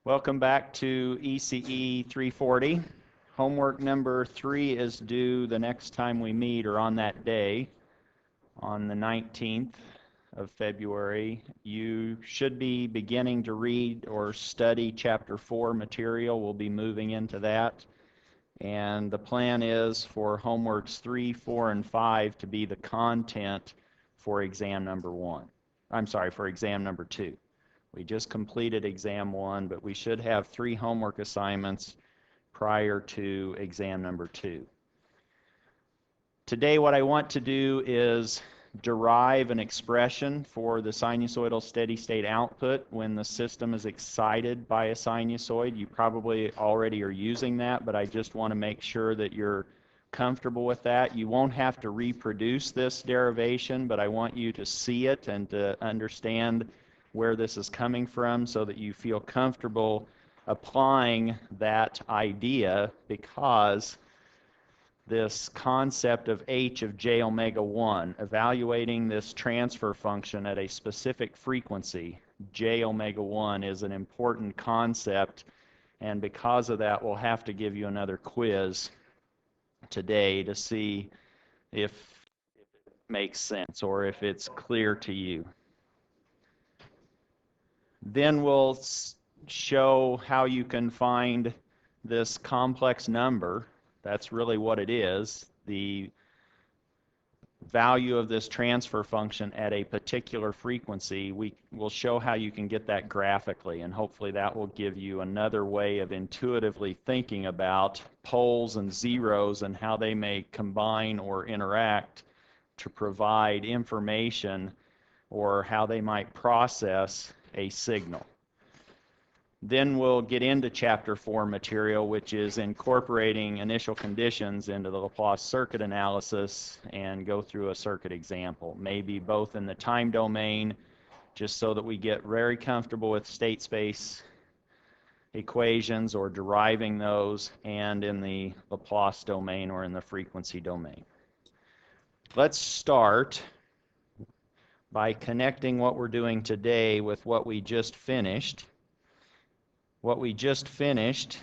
Welcome back to ECE 340. Homework number 3 is due the next time we meet, or on that day, on the 19th of February. You should be beginning to read or study Chapter 4 material. We'll be moving into that. And the plan is for homeworks 3, 4, and 5 to be the content for exam number 1. I'm sorry, for exam number 2. We just completed exam 1, but we should have 3 homework assignments prior to exam number 2. Today what I want to do is derive an expression for the sinusoidal steady state output when the system is excited by a sinusoid. You probably already are using that, but I just want to make sure that you're comfortable with that. You won't have to reproduce this derivation, but I want you to see it and to understand where this is coming from so that you feel comfortable applying that idea, because this concept of h of j omega 1, evaluating this transfer function at a specific frequency, j omega 1, is an important concept, and because of that we'll have to give you another quiz today to see if it makes sense or if it's clear to you. Then we'll show how you can find this complex number. That's really what it is, the value of this transfer function at a particular frequency. We will show how you can get that graphically, and hopefully that will give you another way of intuitively thinking about poles and zeros and how they may combine or interact to provide information, or how they might process a signal. Then we'll get into Chapter 4 material, which is incorporating initial conditions into the Laplace circuit analysis, and go through a circuit example, maybe both in the time domain, just so that we get very comfortable with state space equations or deriving those, and in the Laplace domain or in the frequency domain. Let's start by connecting what we're doing today with what we just finished. What we just finished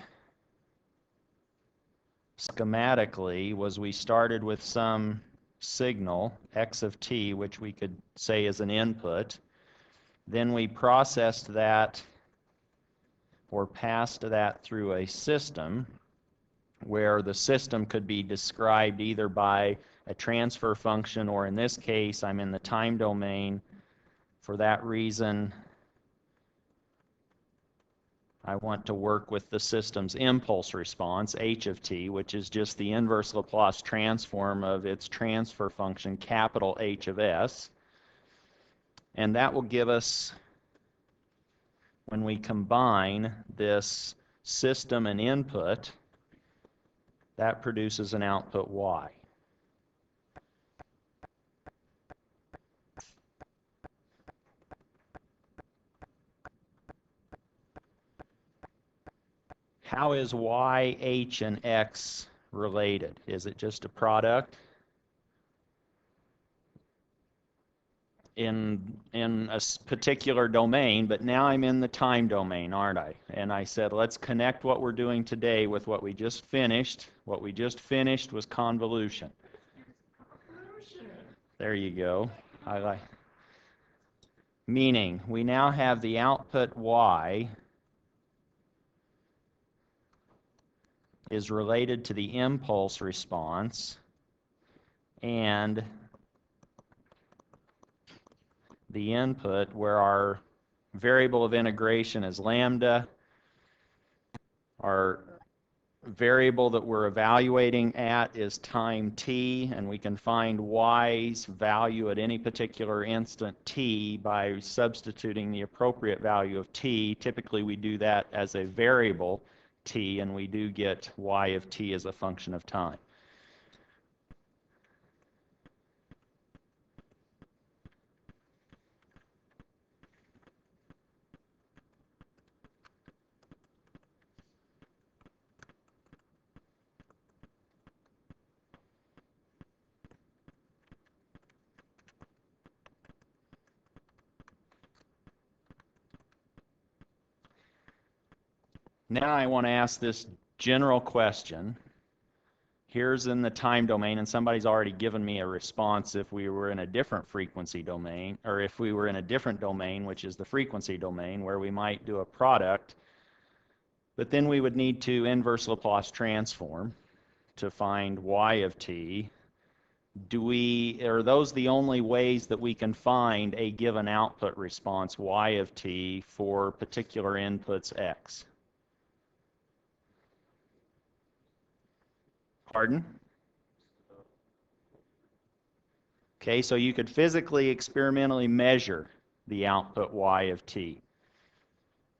schematically was we started with some signal, x of t, which we could say is an input. Then we processed that or passed that through a system, where the system could be described either by a transfer function, or in this case I'm in the time domain. For that reason I want to work with the system's impulse response, h of t, which is just the inverse Laplace transform of its transfer function, capital H of s. And that will give us, when we combine this system and input, that produces an output y. How is y, h, and x related? Is it just a product? In a particular domain, but now I'm in the time domain, aren't I? And I said, let's connect what we're doing today with what we just finished. What we just finished was convolution. There you go. Meaning, we now have the output y is related to the impulse response, and the input, where our variable of integration is lambda, our variable that we're evaluating at is time t, and we can find y's value at any particular instant t by substituting the appropriate value of t. Typically we do that as a variable t, and we do get y of t as a function of time. Now I want to ask this general question. Here's in the time domain, and somebody's already given me a response if we were in a different frequency domain, or if we were in a different domain, which is the frequency domain, where we might do a product, but then we would need to inverse Laplace transform to find y of t. Are those the only ways that we can find a given output response, y of t, for particular inputs x? Pardon? Okay, so you could physically, experimentally measure the output y of t.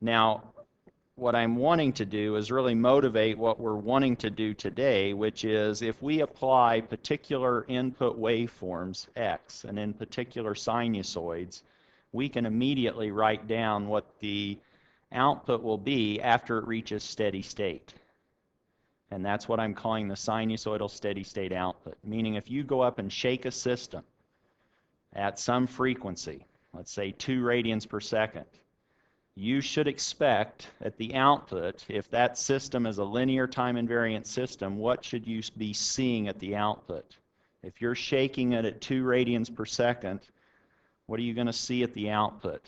Now, what I'm wanting to do is really motivate what we're wanting to do today, which is if we apply particular input waveforms, x, and in particular sinusoids, we can immediately write down what the output will be after it reaches steady state. And that's what I'm calling the sinusoidal steady state output, meaning if you go up and shake a system at some frequency, let's say 2 radians per second, you should expect at the output, if that system is a linear time invariant system, what should you be seeing at the output? If you're shaking it at 2 radians per second, what are you going to see at the output?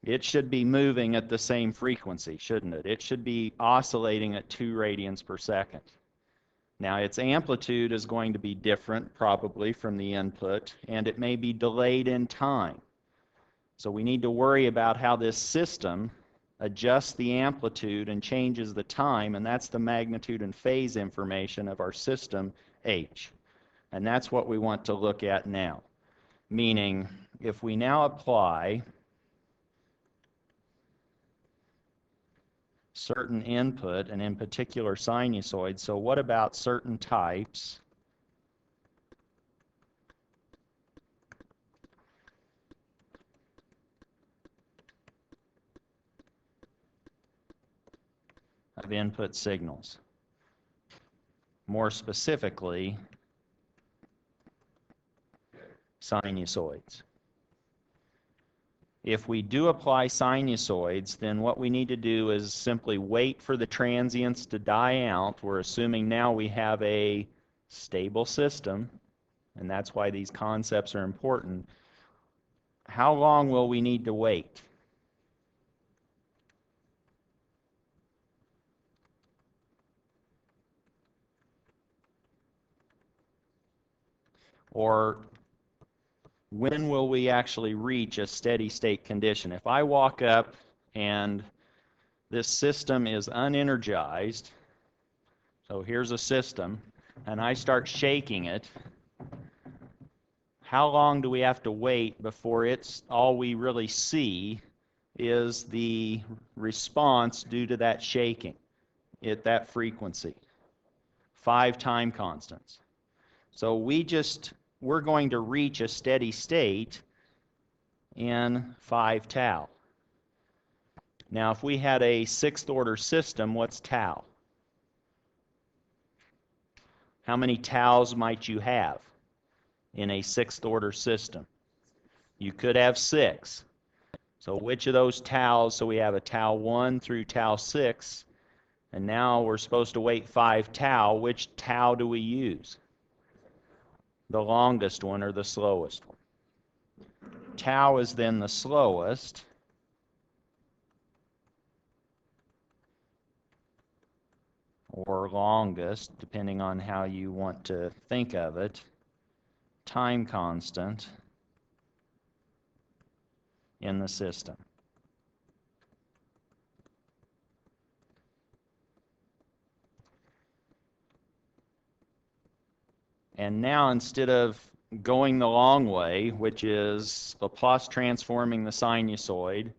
It should be moving at the same frequency, shouldn't it? It should be oscillating at 2 radians per second. Now, its amplitude is going to be different, probably, from the input, and it may be delayed in time. So we need to worry about how this system adjusts the amplitude and changes the time, and that's the magnitude and phase information of our system, H. And that's what we want to look at now. Meaning, if we now apply certain input, and in particular sinusoids, so what about certain types of input signals? More specifically, sinusoids. If we do apply sinusoids, then what we need to do is simply wait for the transients to die out. We're assuming now we have a stable system, and that's why these concepts are important. How long will we need to wait? Or when will we actually reach a steady state condition? If I walk up and this system is unenergized, so here's a system, and I start shaking it, how long do we have to wait before it's all we really see is the response due to that shaking at that frequency? 5 time constants. So we're going to reach a steady state in 5 tau. Now, if we had a 6th order system, what's tau? How many taus might you have in a 6th order system? You could have 6. So which of those taus, so we have a tau 1 through tau 6, and now we're supposed to wait 5 tau. Which tau do we use? The longest one or the slowest one? Tau is then the slowest, or longest, depending on how you want to think of it, time constant in the system. And now, instead of going the long way, which is Laplace transforming the sinusoid,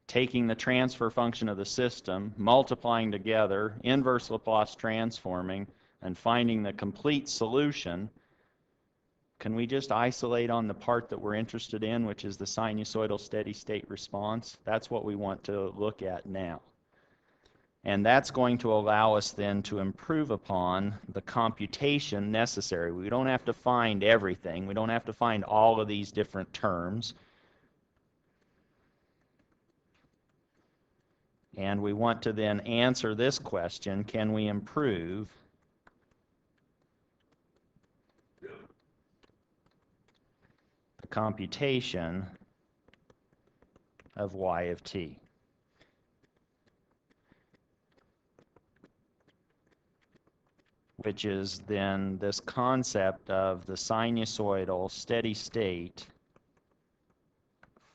taking the transfer function of the system, multiplying together, inverse Laplace transforming, and finding the complete solution, can we just isolate on the part that we're interested in, which is the sinusoidal steady state response? That's what we want to look at now. And that's going to allow us then to improve upon the computation necessary. We don't have to find everything. We don't have to find all of these different terms. And we want to then answer this question: can we improve the computation of y of t? Which is then this concept of the sinusoidal steady state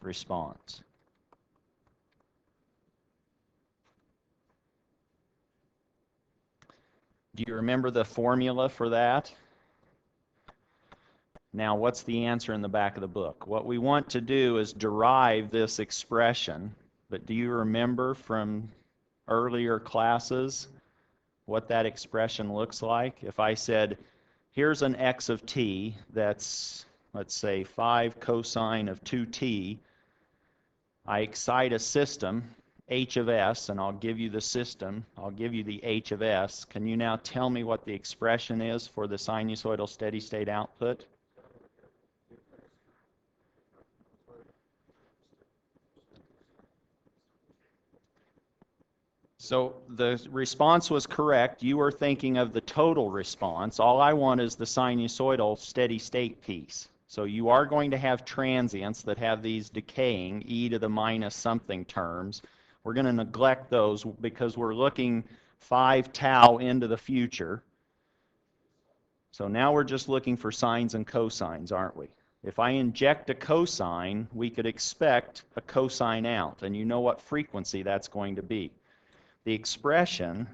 response. Do you remember the formula for that? Now, what's the answer in the back of the book? What we want to do is derive this expression, but do you remember from earlier classes what that expression looks like? If I said, here's an x of t that's, let's say, 5 cosine of 2t, I excite a system, h of s, and I'll give you the system, I'll give you the h of s. Can you now tell me what the expression is for the sinusoidal steady state output? So the response was correct. You were thinking of the total response. All I want is the sinusoidal steady state piece. So you are going to have transients that have these decaying e to the minus something terms. We're going to neglect those because we're looking 5 tau into the future. So now we're just looking for sines and cosines, aren't we? If I inject a cosine, we could expect a cosine out, and you know what frequency that's going to be. The expression,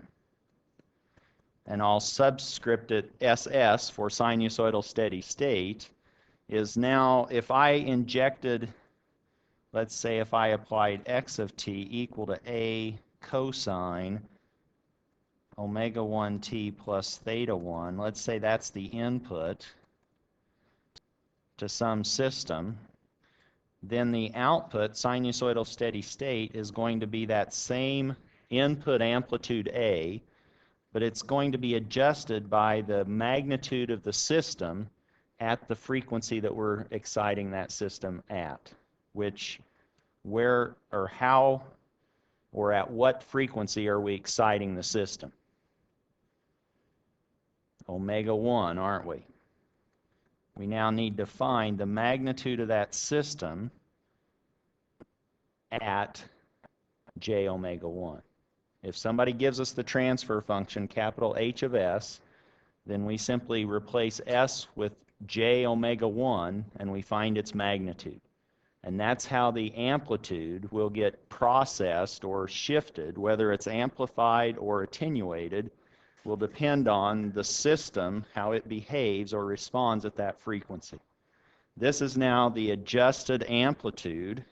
and I'll subscript it SS for sinusoidal steady state, is now if I injected, let's say if I applied x of t equal to a cosine omega 1t plus theta 1, let's say that's the input to some system, then the output, sinusoidal steady state, is going to be that same input amplitude A, but it's going to be adjusted by the magnitude of the system at the frequency that we're exciting that system at, which, where or how or at what frequency are we exciting the system? Omega 1, aren't we? We now need to find the magnitude of that system at j omega 1. If somebody gives us the transfer function, capital H of s, then we simply replace s with j omega 1, and we find its magnitude. And that's how the amplitude will get processed or shifted, whether it's amplified or attenuated, will depend on the system, how it behaves or responds at that frequency. This is now the adjusted amplitude.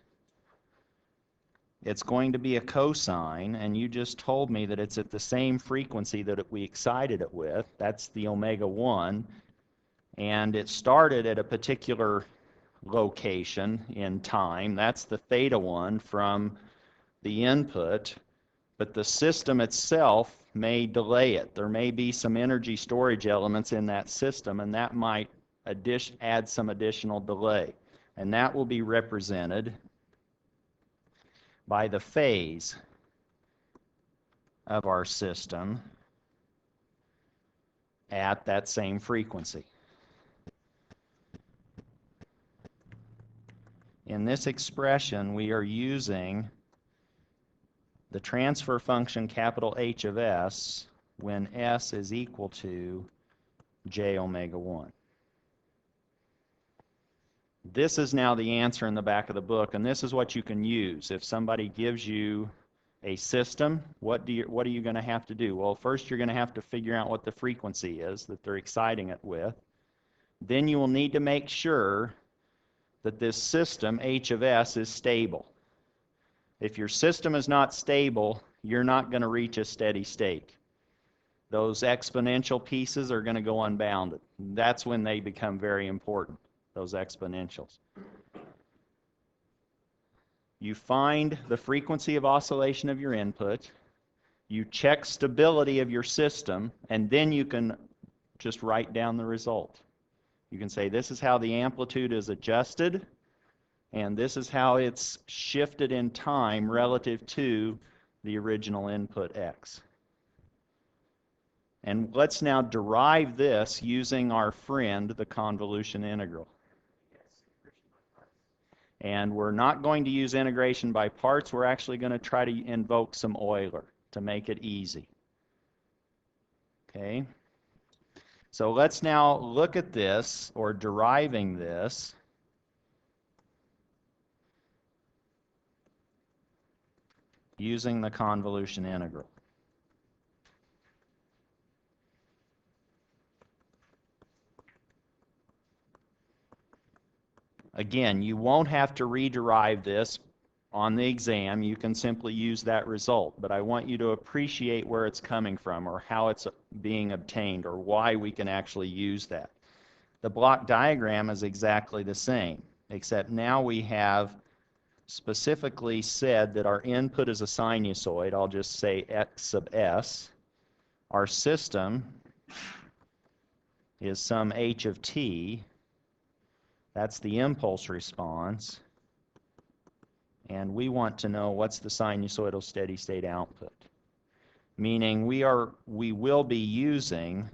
It's going to be a cosine, and you just told me that it's at the same frequency that we excited it with. That's the omega 1, and it started at a particular location in time. That's the theta 1 from the input, but the system itself may delay it. There may be some energy storage elements in that system, and that might add some additional delay. And that will be represented by the phase of our system at that same frequency. In this expression, we are using the transfer function capital H of s when s is equal to j omega 1. This is now the answer in the back of the book, and this is what you can use. If somebody gives you a system, what are you going to have to do? Well, first you're going to have to figure out what the frequency is that they're exciting it with. Then you will need to make sure that this system, H of s, is stable. If your system is not stable, you're not going to reach a steady state. Those exponential pieces are going to go unbounded. That's when they become very important, those exponentials. You find the frequency of oscillation of your input, you check stability of your system, and then you can just write down the result. You can say this is how the amplitude is adjusted, and this is how it's shifted in time relative to the original input x. And let's now derive this using our friend, the convolution integral. And we're not going to use integration by parts. We're actually going to try to invoke some Euler to make it easy. Okay? So let's now look at this, or deriving this, using the convolution integral. Again, you won't have to rederive this on the exam. You can simply use that result, but I want you to appreciate where it's coming from, or how it's being obtained, or why we can actually use that. The block diagram is exactly the same, except now we have specifically said that our input is a sinusoid. I'll just say x sub s. Our system is some h of t. That's the impulse response. And we want to know what's the sinusoidal steady state output. Meaning we will be using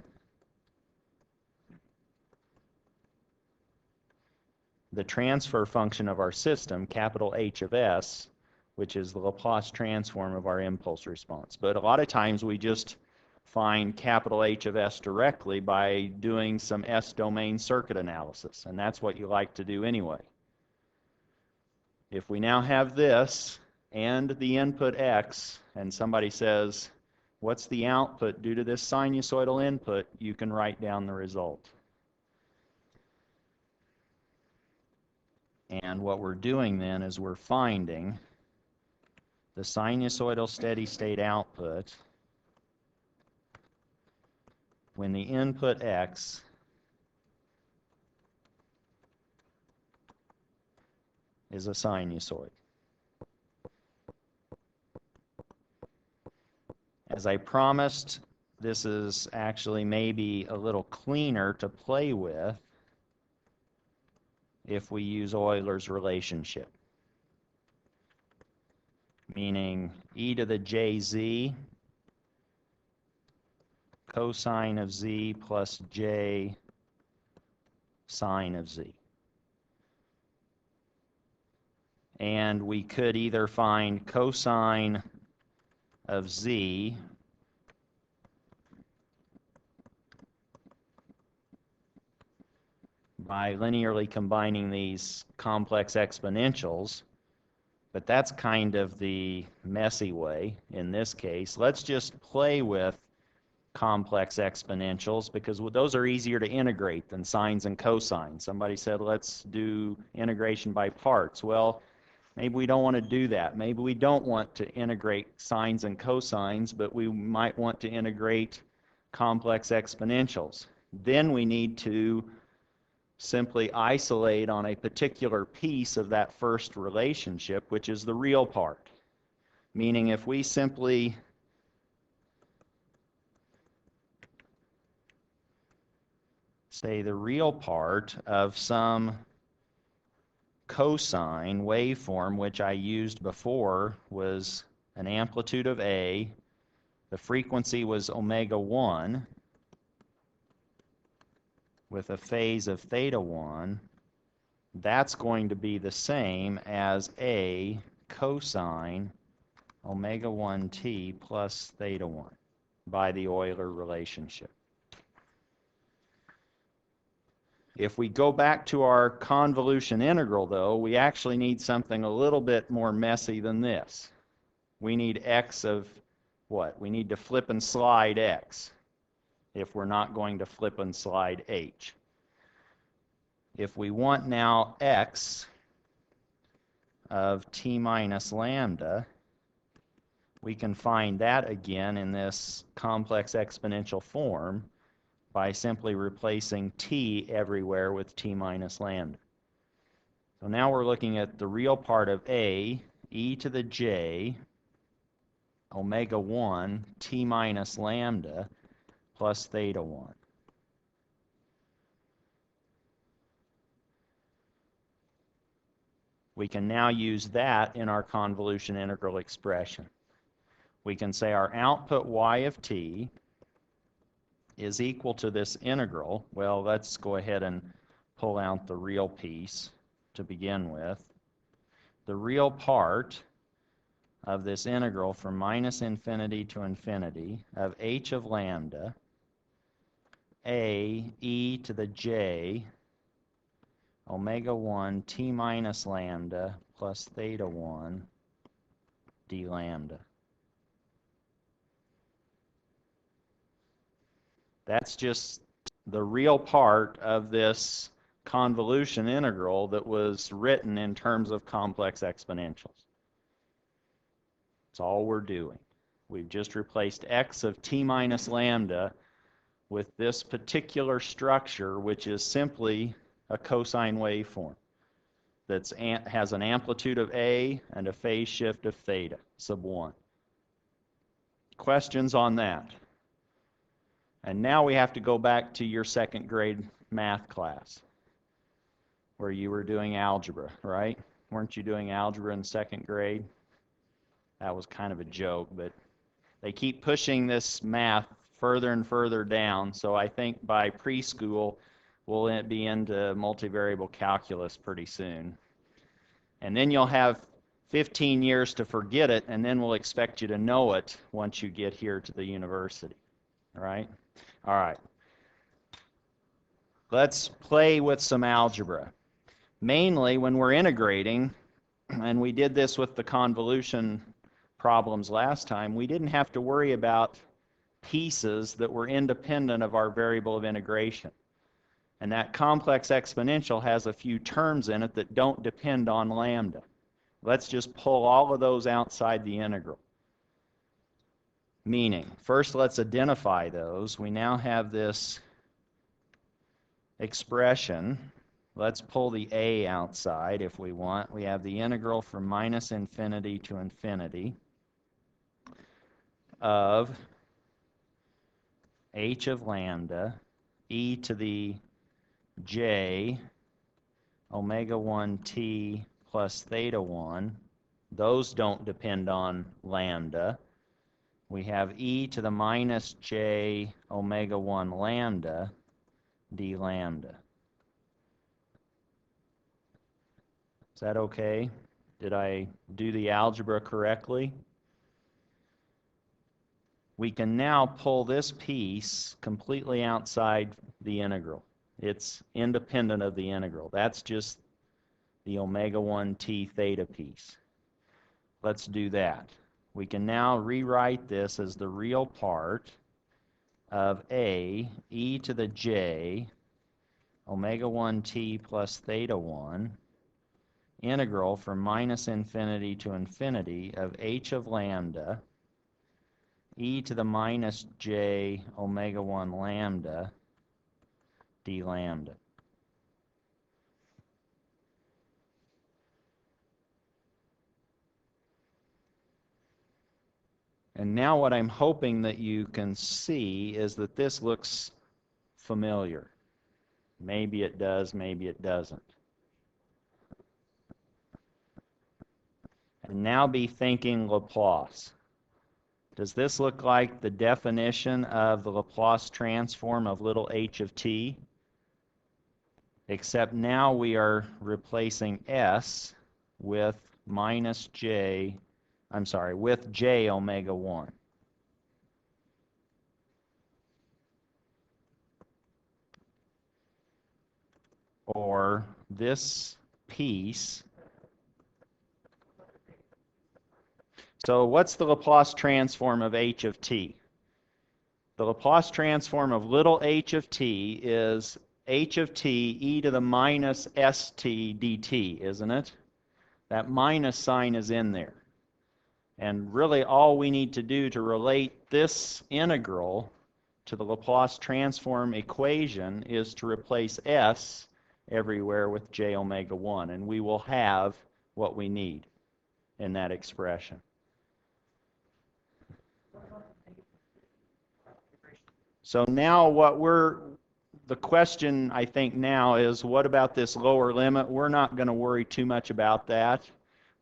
the transfer function of our system, capital H of s, which is the Laplace transform of our impulse response. But a lot of times we just find capital H of s directly by doing some S-domain circuit analysis, and that's what you like to do anyway. If we now have this and the input x, and somebody says, what's the output due to this sinusoidal input, you can write down the result. And what we're doing then is we're finding the sinusoidal steady state output when the input x is a sinusoid. As I promised, this is actually maybe a little cleaner to play with if we use Euler's relationship. Meaning e to the jz cosine of z plus j sine of z. And we could either find cosine of z by linearly combining these complex exponentials, but that's kind of the messy way in this case. Let's just play with complex exponentials because those are easier to integrate than sines and cosines. Somebody said, let's do integration by parts. Well, maybe we don't want to do that. Maybe we don't want to integrate sines and cosines, but we might want to integrate complex exponentials. Then we need to simply isolate on a particular piece of that first relationship, which is the real part. Meaning if we simply say the real part of some cosine waveform, which I used before, was an amplitude of A, the frequency was omega 1, with a phase of theta 1, that's going to be the same as A cosine omega 1t plus theta 1 by the Euler relationship. If we go back to our convolution integral, though, we actually need something a little bit more messy than this. We need x of what? We need to flip and slide x if we're not going to flip and slide h. If we want now x of t minus lambda, we can find that again in this complex exponential form by simply replacing t everywhere with t minus lambda. So now we're looking at the real part of A, e to the j, omega 1, t minus lambda, plus theta 1. We can now use that in our convolution integral expression. we can say our output y of t is equal to this integral. Well, let's go ahead and pull out the real piece to begin with. The real part of this integral from minus infinity to infinity of h of lambda a e to the j omega 1 t minus lambda plus theta 1 d lambda. That's just the real part of this convolution integral that was written in terms of complex exponentials. That's all we're doing. We've just replaced x of t minus lambda with this particular structure, which is simply a cosine waveform that has an amplitude of a and a phase shift of theta sub 1. Questions on that? And now we have to go back to your second grade math class where you were doing algebra, right? Weren't you doing algebra in second grade? That was kind of a joke, but they keep pushing this math further and further down, so I think by preschool we'll be into multivariable calculus pretty soon. And then you'll have 15 years to forget it, and then we'll expect you to know it once you get here to the university. All right? All right. Let's play with some algebra. Mainly when we're integrating, and we did this with the convolution problems last time, we didn't have to worry about pieces that were independent of our variable of integration. And that complex exponential has a few terms in it that don't depend on lambda. Let's just pull all of those outside the integral. Meaning, first let's identify those. We now have this expression. Let's pull the a outside if we want. We have the integral from minus infinity to infinity of h of lambda e to the j omega 1 t plus theta 1. Those don't depend on lambda. We have e to the minus j omega 1 lambda d lambda. Is that okay? Did I do the algebra correctly? We can now pull this piece completely outside the integral. It's independent of the integral. That's just the omega 1 t theta piece. Let's do that. We can now rewrite this as the real part of a e to the j omega 1 t plus theta 1 integral from minus infinity to infinity of h of lambda e to the minus j omega 1 lambda d lambda. And now what I'm hoping that you can see is that this looks familiar. Maybe it does, maybe it doesn't. And now be thinking Laplace. Does this look like the definition of the Laplace transform of little h of t? Except now we are replacing s with minus j, with j omega 1. Or this piece. So what's the Laplace transform of h of t? The Laplace transform of little h of t is h of t e to the minus st dt, isn't it? That minus sign is in there. And really all we need to do to relate this integral to the Laplace transform equation is to replace s everywhere with j omega 1, and we will have what we need in that expression. So now the question I think now is, what about this lower limit? We're not going to worry too much about that.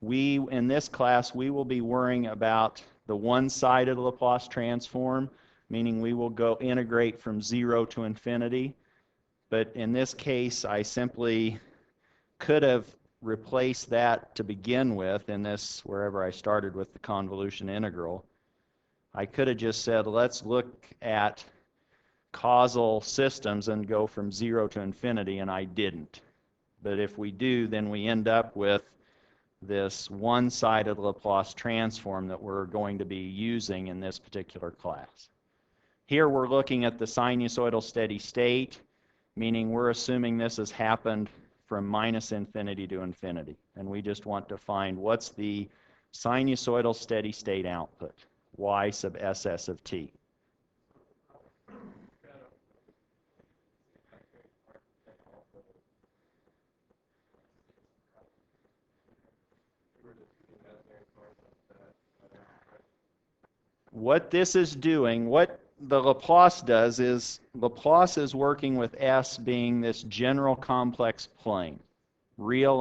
In this class, we will be worrying about the one-sided Laplace transform, meaning we will go integrate from 0 to infinity. But in this case, I simply could have replaced that to begin with in this, wherever I started with the convolution integral. I could have just said, let's look at causal systems and go from 0 to infinity, and I didn't. But if we do, then we end up with this one-sided Laplace transform that we're going to be using in this particular class. Here we're looking at the sinusoidal steady state, meaning we're assuming this has happened from minus infinity to infinity. And we just want to find what's the sinusoidal steady state output, y sub ss of t. What this is doing, what the Laplace does is, Laplace is working with S being this general complex plane, real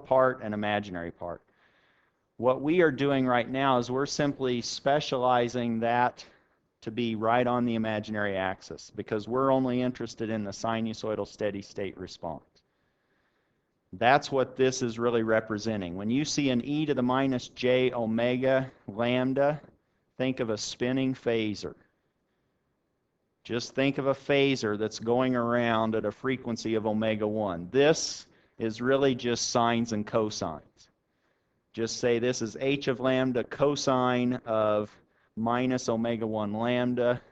part and imaginary part. What we are doing right now is we're simply specializing that to be right on the imaginary axis, because we're only interested in the sinusoidal steady state response. That's what this is really representing. When you see an e to the minus j omega lambda, think of a spinning phasor. Just think of a phasor that's going around at a frequency of omega 1. This is really just sines and cosines. Just say this is h of lambda cosine of minus omega 1 lambda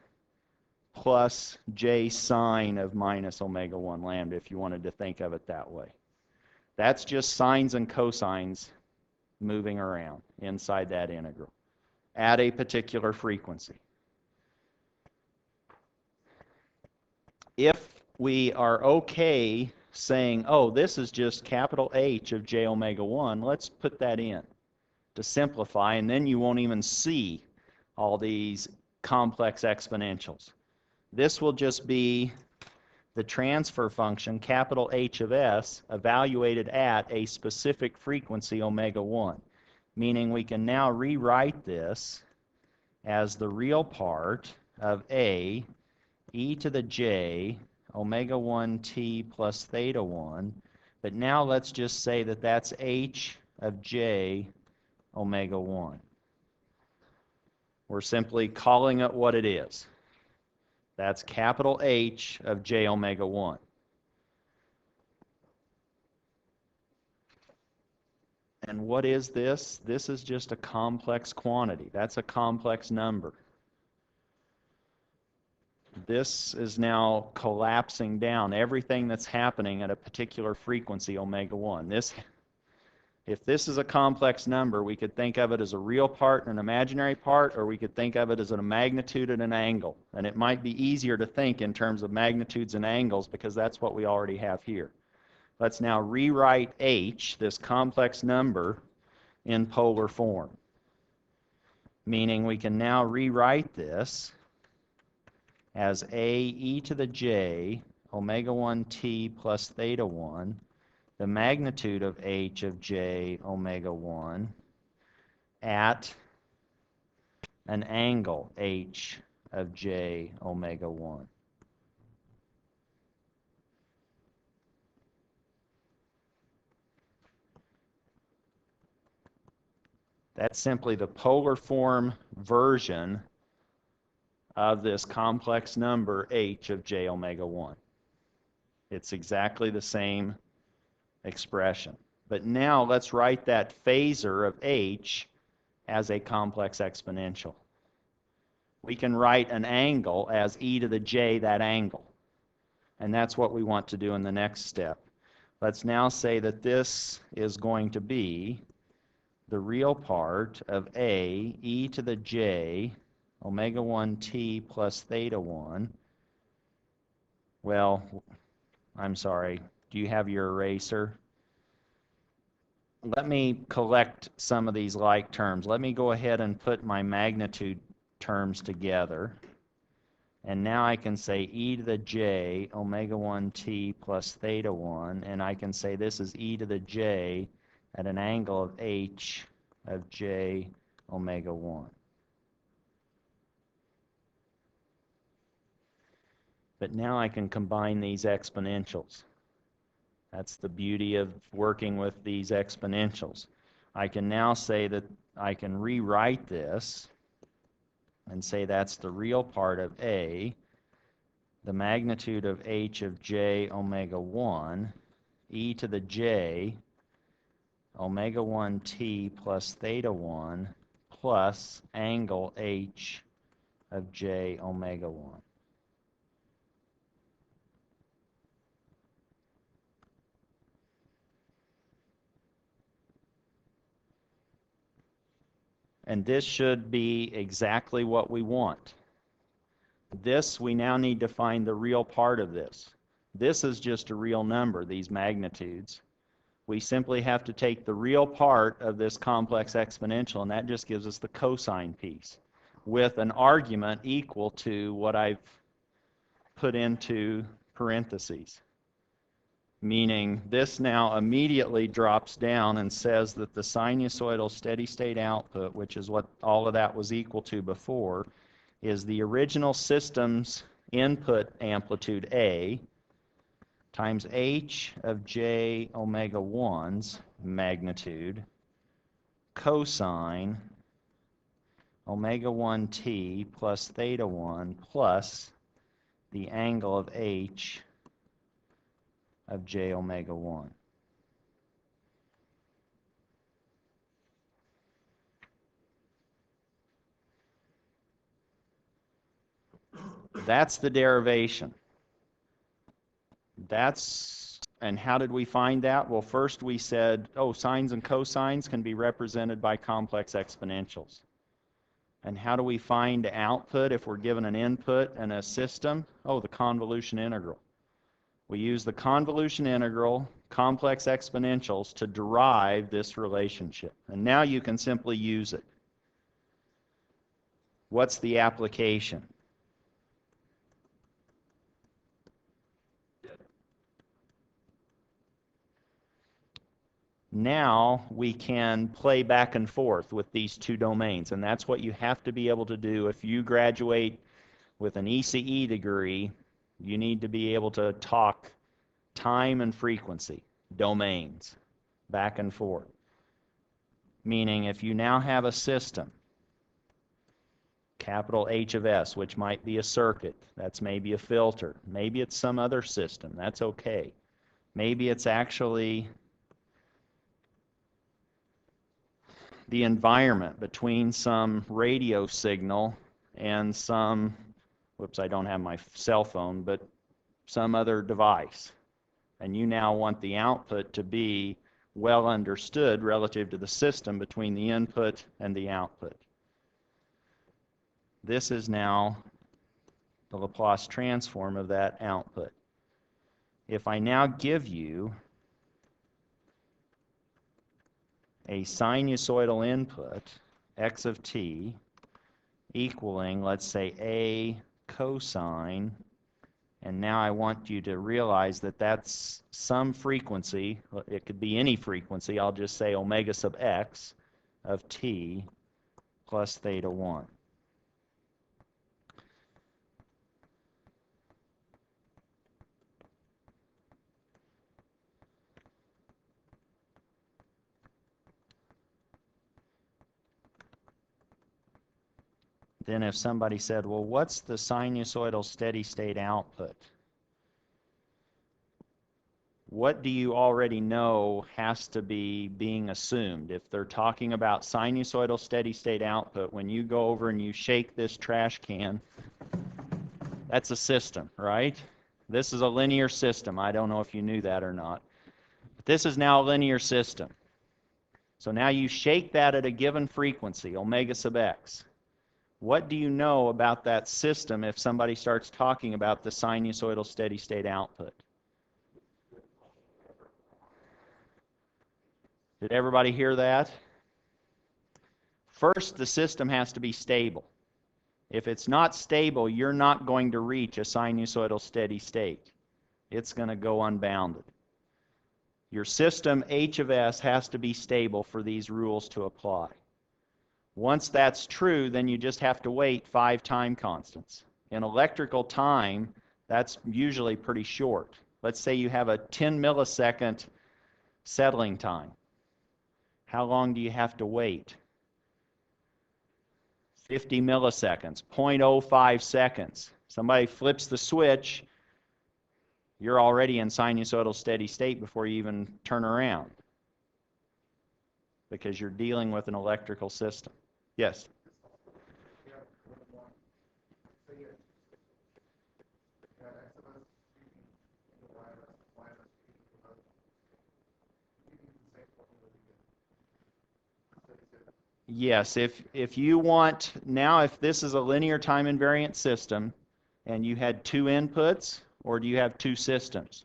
plus j sine of minus omega 1 lambda, if you wanted to think of it that way. That's just sines and cosines moving around inside that integral at a particular frequency. If we are okay saying, oh, this is just capital H of j omega 1, let's put that in to simplify, and then you won't even see all these complex exponentials. This will just be the transfer function, capital H of s, evaluated at a specific frequency, omega 1. Meaning we can now rewrite this as the real part of a e to the j omega 1 t plus theta 1. But now let's just say that that's h of j omega 1. We're simply calling it what it is. That's capital H of j omega 1. And what is this? This is just a complex quantity. That's a complex number. This is now collapsing down everything that's happening at a particular frequency, omega 1. If this is a complex number, we could think of it as a real part and an imaginary part, or we could think of it as a magnitude and an angle. And it might be easier to think in terms of magnitudes and angles because that's what we already have here. Let's now rewrite h, this complex number, in polar form. Meaning we can now rewrite this as a e to the j omega 1 t plus theta 1, the magnitude of h of j omega 1 at an angle h of j omega 1. That's simply the polar form version of this complex number h of j omega 1. It's exactly the same expression. But now let's write that phasor of h as a complex exponential. We can write an angle as e to the j, that angle. And that's what we want to do in the next step. Let's now say that this is going to be the real part of a e to the j omega 1 t plus theta 1. Well, I'm sorry. Do you have your eraser? Let me collect some of these like terms. Let me go ahead and put my magnitude terms together. And now I can say e to the j omega 1 t plus theta 1. And I can say this is e to the j at an angle of h of j omega 1. But now I can combine these exponentials. That's the beauty of working with these exponentials. I can now say that I can rewrite this and say that's the real part of A, the magnitude of h of j omega 1, e to the j omega 1 t plus theta 1 plus angle h of j omega 1. And this should be exactly what we want. This, we now need to find the real part of this. This is just a real number, these magnitudes. We simply have to take the real part of this complex exponential, and that just gives us the cosine piece with an argument equal to what I've put into parentheses. Meaning this now immediately drops down and says that the sinusoidal steady state output, which is what all of that was equal to before, is the original system's input amplitude A times h of j omega 1's magnitude cosine omega 1t plus theta 1 plus the angle of h of j omega 1. That's the derivation. And how did we find that? Well, first we said, oh, sines and cosines can be represented by complex exponentials. And how do we find output if we're given an input and a system? Oh, the convolution integral. We use the convolution integral, complex exponentials, to derive this relationship. And now you can simply use it. What's the application? Now we can play back and forth with these two domains, and that's what you have to be able to do if you graduate with an ECE degree. You need to be able to talk time and frequency, domains, back and forth. Meaning if you now have a system, capital H of S, which might be a circuit, that's maybe a filter, maybe it's some other system, that's okay. Maybe it's actually the environment between some radio signal and some, whoops, I don't have my cell phone, but some other device. And you now want the output to be well understood relative to the system between the input and the output. This is now the Laplace transform of that output. If I now give you a sinusoidal input, x of t, equaling, let's say, a cosine, and now I want you to realize that that's some frequency, it could be any frequency, I'll just say omega sub x of t plus theta 1. Then if somebody said, well, what's the sinusoidal steady state output? What do you already know has to be being assumed? If they're talking about sinusoidal steady state output, when you go over and you shake this trash can, that's a system, right? This is a linear system. I don't know if you knew that or not. But this is now a linear system. So now you shake that at a given frequency, omega sub x. What do you know about that system if somebody starts talking about the sinusoidal steady state output? Did everybody hear that? First, the system has to be stable. If it's not stable, you're not going to reach a sinusoidal steady state. It's going to go unbounded. Your system, h of s, has to be stable for these rules to apply. Once that's true, then you just have to wait 5 time constants. In electrical time, that's usually pretty short. Let's say you have a 10 millisecond settling time. How long do you have to wait? 50 milliseconds, 0.05 seconds. Somebody flips the switch, you're already in sinusoidal steady state before you even turn around, because you're dealing with an electrical system. Yes? Yes, if you want, now if this is a linear time invariant system and you had 2 inputs, or do you have 2 systems?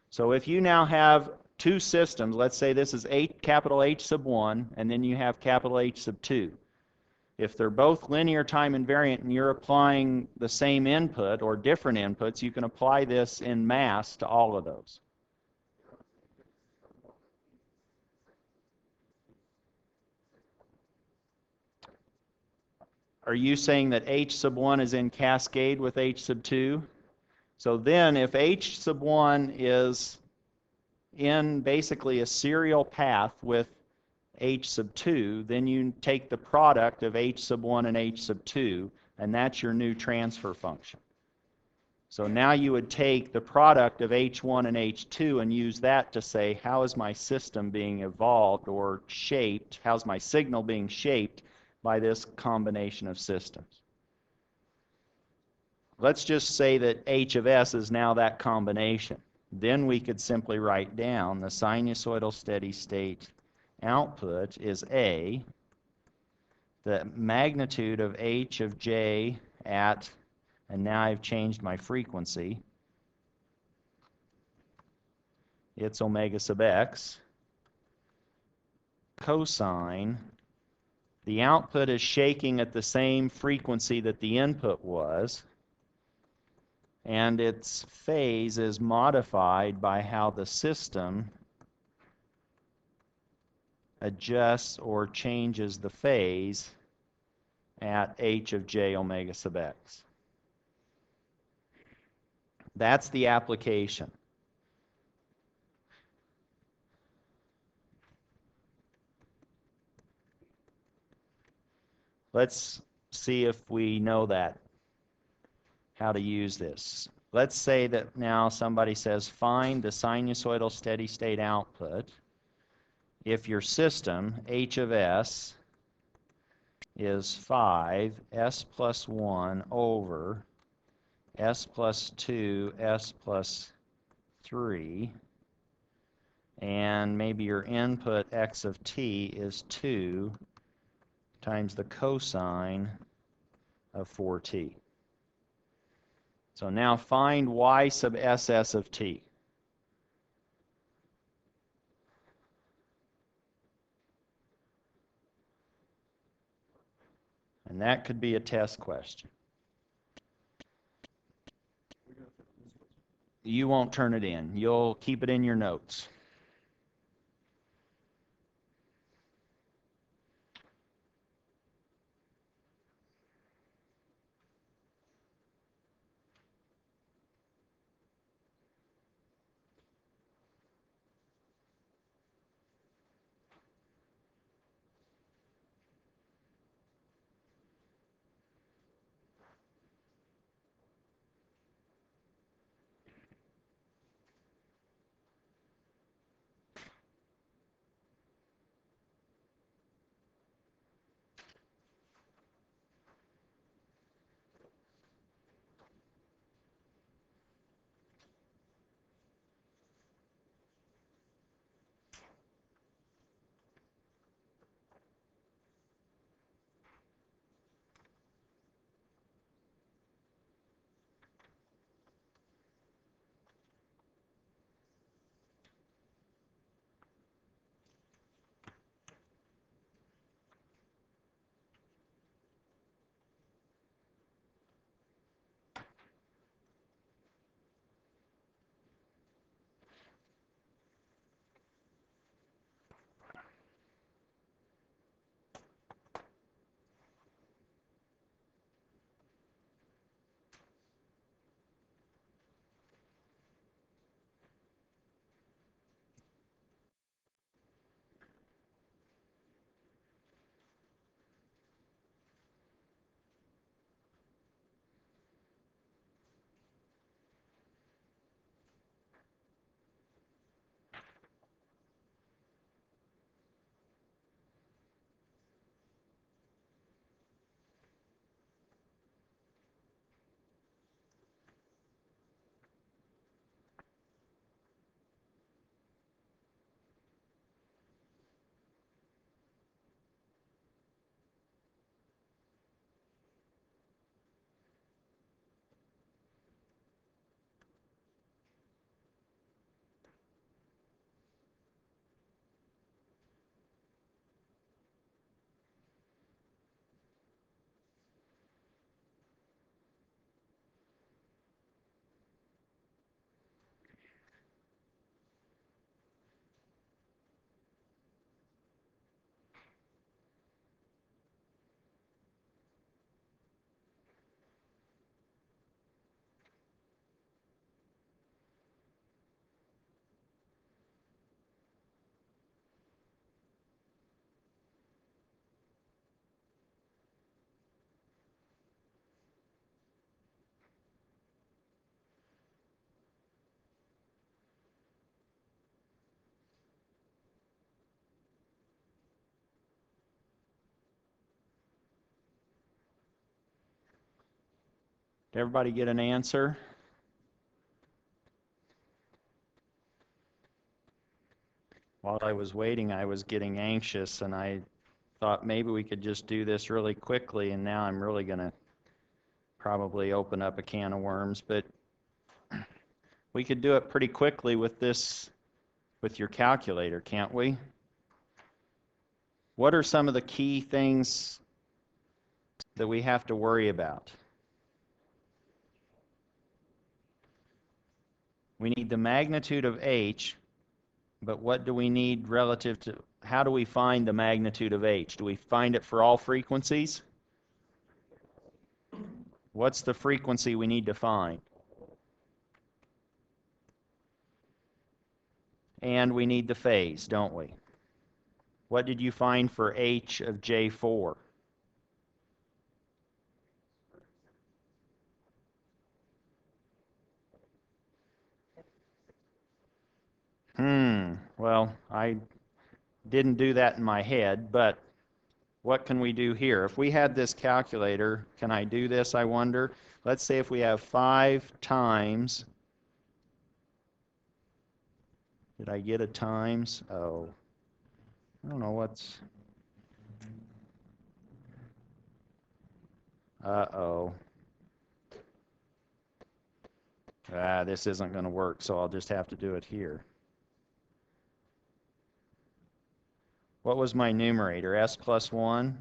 So if you now have 2 systems, let's say this is capital H sub 1 and then you have capital H sub 2. If they're both linear time invariant and you're applying the same input or different inputs, you can apply this in mass to all of those. Are you saying that H sub 1 is in cascade with H sub 2? So then if H sub 1 is in basically a serial path with H sub 2, then you take the product of H sub 1 and H sub 2, and that's your new transfer function. So now you would take the product of H1 and H2 and use that to say, how is my system being evolved or shaped? How's my signal being shaped by this combination of systems? Let's just say that H of S is now that combination. Then we could simply write down the sinusoidal steady state output is A, the magnitude of H of J at, and now I've changed my frequency, it's omega sub x, cosine, the output is shaking at the same frequency that the input was, and its phase is modified by how the system adjusts or changes the phase at H of J omega sub x. That's the application. Let's see if we know that, how to use this. Let's say that now somebody says, find the sinusoidal steady state output if your system, H of S, is 5, S plus 1 over S plus 2, S plus 3, and maybe your input X of t is 2 times the cosine of 4t. So now find y sub ss of t. And that could be a test question. You won't turn it in. You'll keep it in your notes. Did everybody get an answer? While I was waiting, I was getting anxious, and I thought maybe we could just do this really quickly, and now I'm really going to probably open up a can of worms, but we could do it pretty quickly with this, with your calculator, can't we? What are some of the key things that we have to worry about? We need the magnitude of h, but what do we need relative to, how do we find the magnitude of h? Do we find it for all frequencies? What's the frequency we need to find? And we need the phase, don't we? What did you find for h of J4? Well, I didn't do that in my head, but what can we do here? If we had this calculator, can I do this, I wonder? Let's say if we have 5 times, did I get a times? Oh, I don't know what's, uh-oh. This isn't going to work, so I'll just have to do it here. What was my numerator? S plus 1?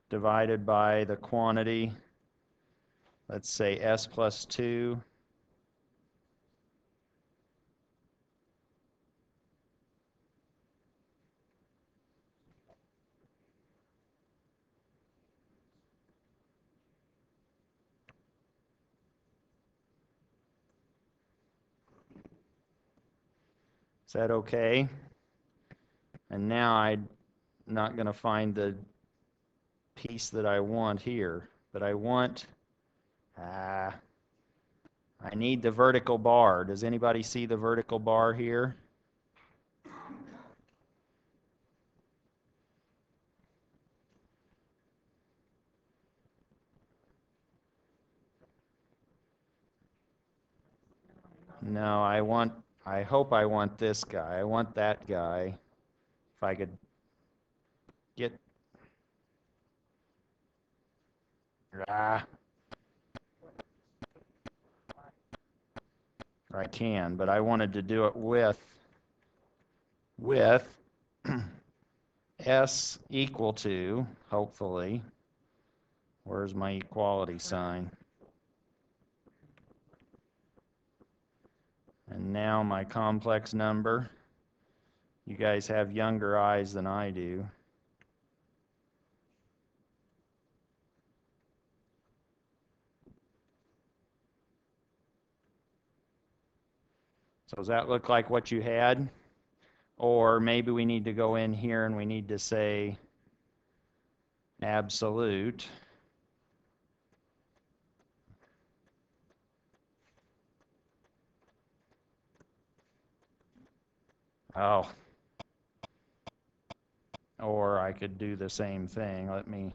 Divided by the quantity, let's say S plus 2. Is that okay? And now I'm not going to find the piece that I want here, but I want, I need the vertical bar. Does anybody see the vertical bar here? No, I hope I want this guy. I want that guy. If I could get, I can, but I wanted to do it with S equal to, hopefully, where's my equality sign? And now my complex number. You guys have younger eyes than I do. So does that look like what you had? Or maybe we need to go in here and we need to say absolute. Oh. Or I could do the same thing. Let me.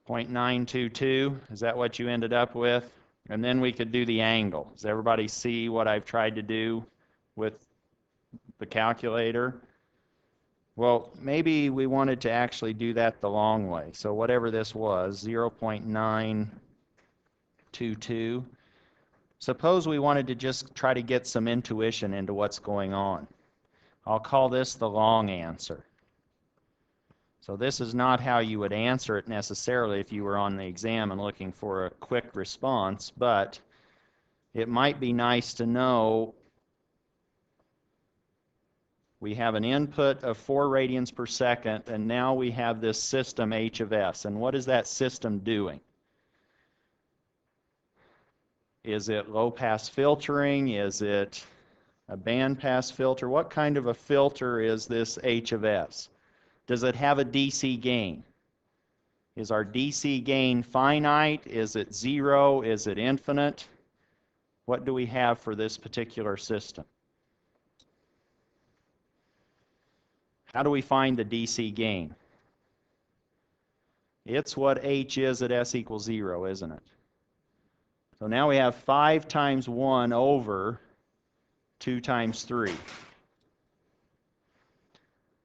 .922, is that what you ended up with? And then we could do the angle. Does everybody see what I've tried to do with the calculator? Well, maybe we wanted to actually do that the long way. So whatever this was, 0.922. Suppose we wanted to just try to get some intuition into what's going on. I'll call this the long answer. So this is not how you would answer it necessarily if you were on the exam and looking for a quick response, but it might be nice to know we have an input of 4 radians per second, and now we have this system h of s. And what is that system doing? Is it low-pass filtering? Is it a band-pass filter? What kind of a filter is this h of s? Does it have a DC gain? Is our DC gain finite? Is it 0? Is it infinite? What do we have for this particular system? How do we find the DC gain? It's what h is at s equals 0, isn't it? So now we have 5 times 1 over 2 times 3.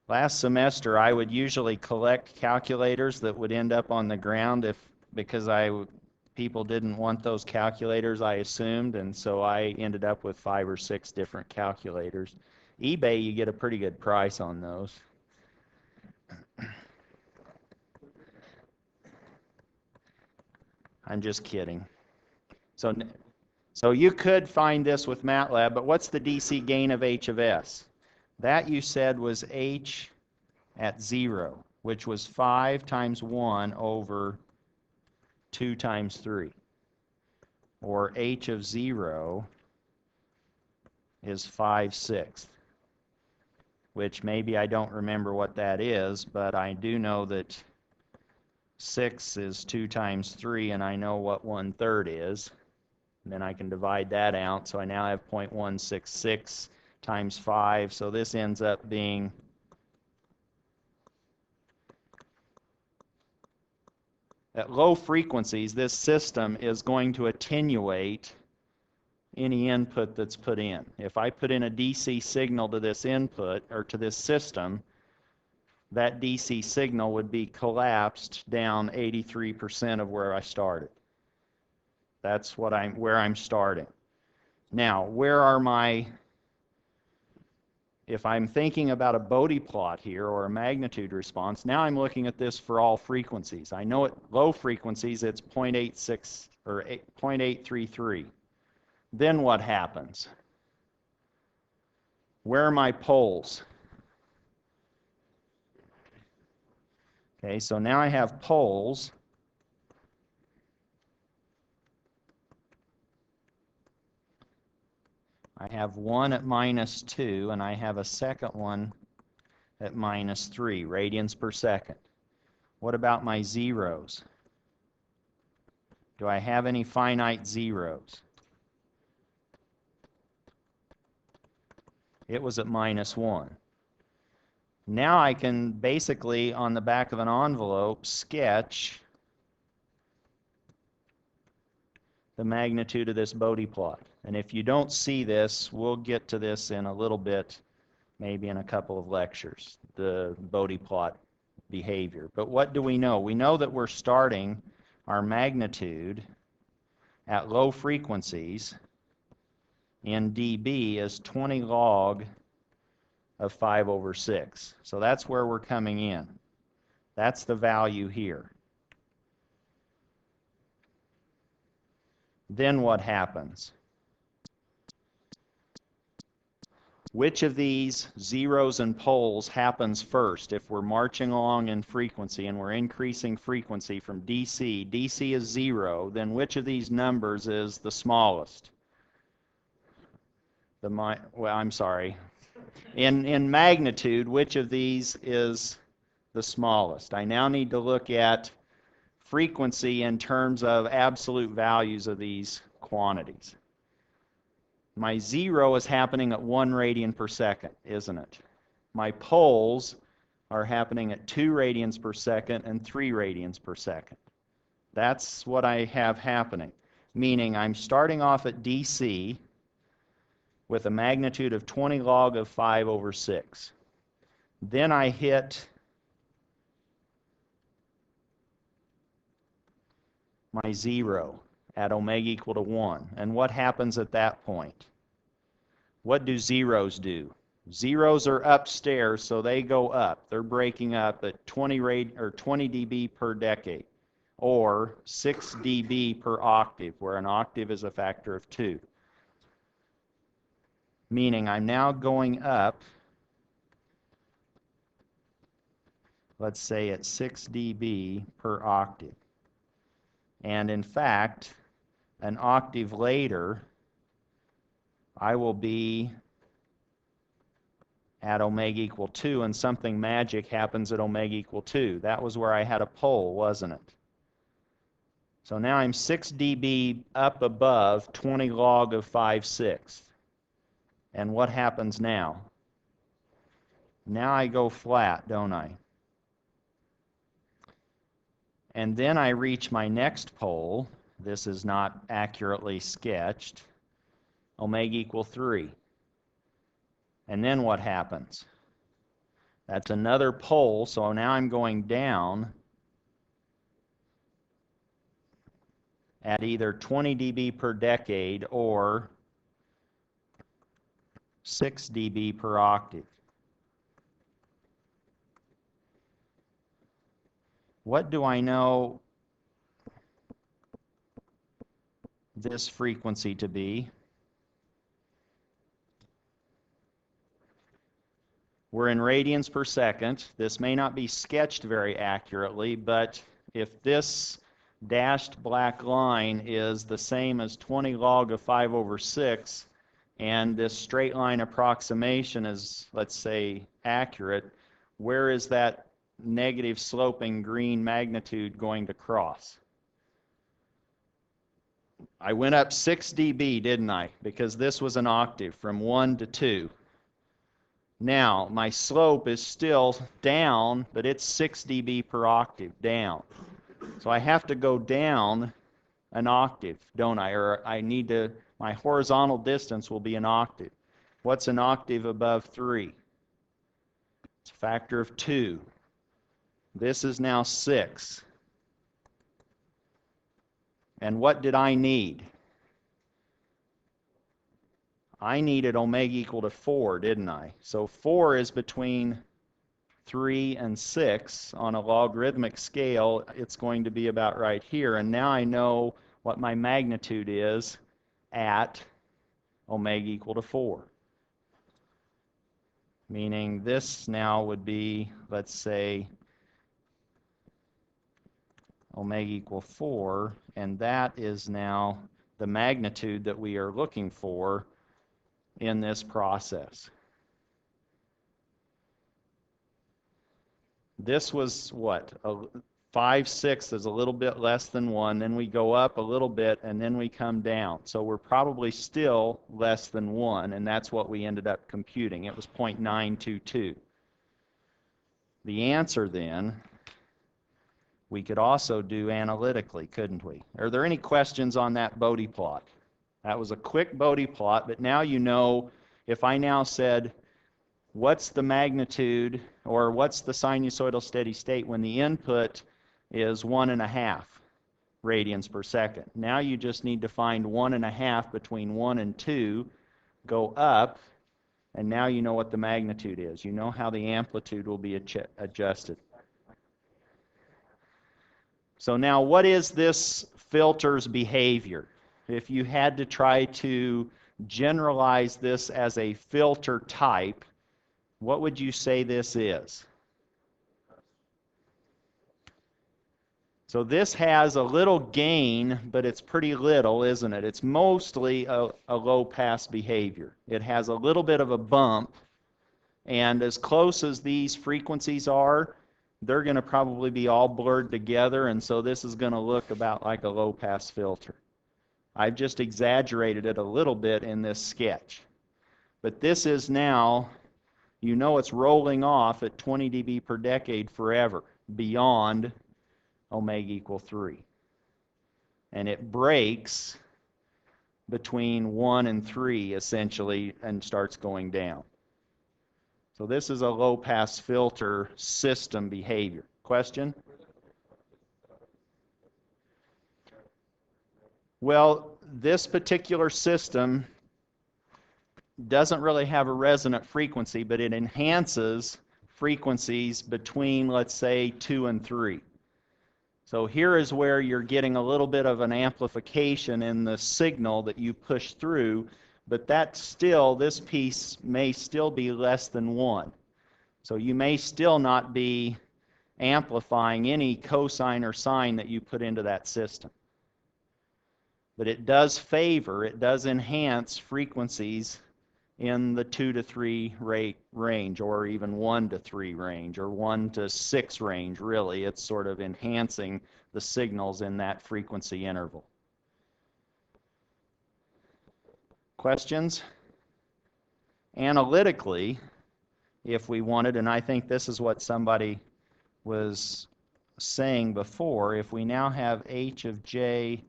Last semester, I would usually collect calculators that would end up on the ground because people didn't want those calculators, I assumed, and so I ended up with 5 or 6 different calculators. eBay, you get a pretty good price on those. I'm just kidding. So you could find this with MATLAB, but what's the DC gain of h of s? That you said was h at 0, which was 5 times 1 over 2 times 3. Or h of 0 is 5/6, which maybe I don't remember what that is, but I do know that 6 is 2 times 3, and I know what 1/3 is. And then I can divide that out, so I now have 0.166 times 5, so this ends up being at low frequencies, this system is going to attenuate any input that's put in. If I put in a DC signal to this input, or to this system, that DC signal would be collapsed down 83% of where I started. That's where I'm starting. Now, if I'm thinking about a Bode plot here, or a magnitude response, now I'm looking at this for all frequencies. I know at low frequencies it's 0.86 or 0.833. Then what happens? Where are my poles? Okay, so now I have poles. I have one at -2, and I have a second one at -3 radians per second. What about my zeros? Do I have any finite zeros? It was at -1. Now I can basically, on the back of an envelope, sketch the magnitude of this Bode plot. And if you don't see this, we'll get to this in a little bit, maybe in a couple of lectures, the Bode plot behavior. But what do we know? We know that we're starting our magnitude at low frequencies in dB as 20 log of 5/6. So that's where we're coming in. That's the value here. Then what happens? Which of these zeros and poles happens first? If we're marching along in frequency and we're increasing frequency from DC, DC is 0, then which of these numbers is the smallest? Well, I'm sorry. In magnitude, which of these is the smallest? I now need to look at frequency in terms of absolute values of these quantities. My 0 is happening at 1 radian per second, isn't it? My poles are happening at 2 radians per second and 3 radians per second. That's what I have happening, meaning I'm starting off at DC with a magnitude of 20 log of 5/6. Then I hit my 0 at omega equal to 1. And what happens at that point? What do zeros do? Zeros are upstairs, so they go up. They're breaking up at 20 dB per decade, or 6 dB per octave, where an octave is a factor of 2. Meaning I'm now going up, let's say at 6 dB per octave. And in fact, an octave later, I will be at omega equal 2, and something magic happens at omega equal 2. That was where I had a pole, wasn't it? So now I'm 6 dB up above 20 log of 5/6. And what happens now? Now I go flat, don't I? And then I reach my next pole. This is not accurately sketched. Omega equal 3. And then what happens? That's another pole, so now I'm going down at either 20 dB per decade or 6 dB per octave. What do I know this frequency to be? We're in radians per second. This may not be sketched very accurately, but if this dashed black line is the same as 20 log of 5 over 6, and this straight line approximation is, let's say, accurate, where is that negative sloping green magnitude going to cross? I went up 6 dB, didn't I? Because this was an octave from 1 to 2. Now, my slope is still down, but it's 6 dB per octave down. So I have to go down an octave, don't I? Or I need to, my horizontal distance will be an octave. What's an octave above 3? It's a factor of 2. This is now 6. And what did I need? I needed omega equal to 4, didn't I? So 4 is between 3 and 6 on a logarithmic scale. It's going to be about right here. And now I know what my magnitude is at omega equal to 4. Meaning this now would be, let's say, omega equal 4, and that is now the magnitude that we are looking for in this process. This was what? 5/6 is a little bit less than 1. Then we go up a little bit, and then we come down. So we're probably still less than 1, and that's what we ended up computing. It was 0.922. The answer then, we could also do analytically, couldn't we? Are there any questions on that Bode plot? That was a quick Bode plot, but now you know, if I now said, what's the magnitude or what's the sinusoidal steady state when the input is 1.5 radians per second. Now you just need to find 1.5 between 1 and 2, go up, and now you know what the magnitude is. You know how the amplitude will be adjusted. So now what is this filter's behavior? If you had to try to generalize this as a filter type, what would you say this is? So this has a little gain, but it's pretty little, isn't it? It's mostly a low-pass behavior. It has a little bit of a bump, and as close as these frequencies are, they're going to probably be all blurred together, and so this is going to look about like a low-pass filter. I've just exaggerated it a little bit in this sketch. But this is now, you know, it's rolling off at 20 dB per decade forever, beyond omega equal 3. And it breaks between 1 and 3, essentially, and starts going down. So this is a low-pass filter system behavior. Question? Well, this particular system doesn't really have a resonant frequency, but it enhances frequencies between, let's say, 2 and 3. So here is where you're getting a little bit of an amplification in the signal that you push through, but that still, this piece may still be less than 1. So you may still not be amplifying any cosine or sine that you put into that system. But it does favor, it does enhance frequencies in the 2 to 3 rate range, or even 1 to 3 range, or 1 to 6 range, really. It's sort of enhancing the signals in that frequency interval. Questions? Analytically, if we wanted, and I think this is what somebody was saying before, if we now have h of j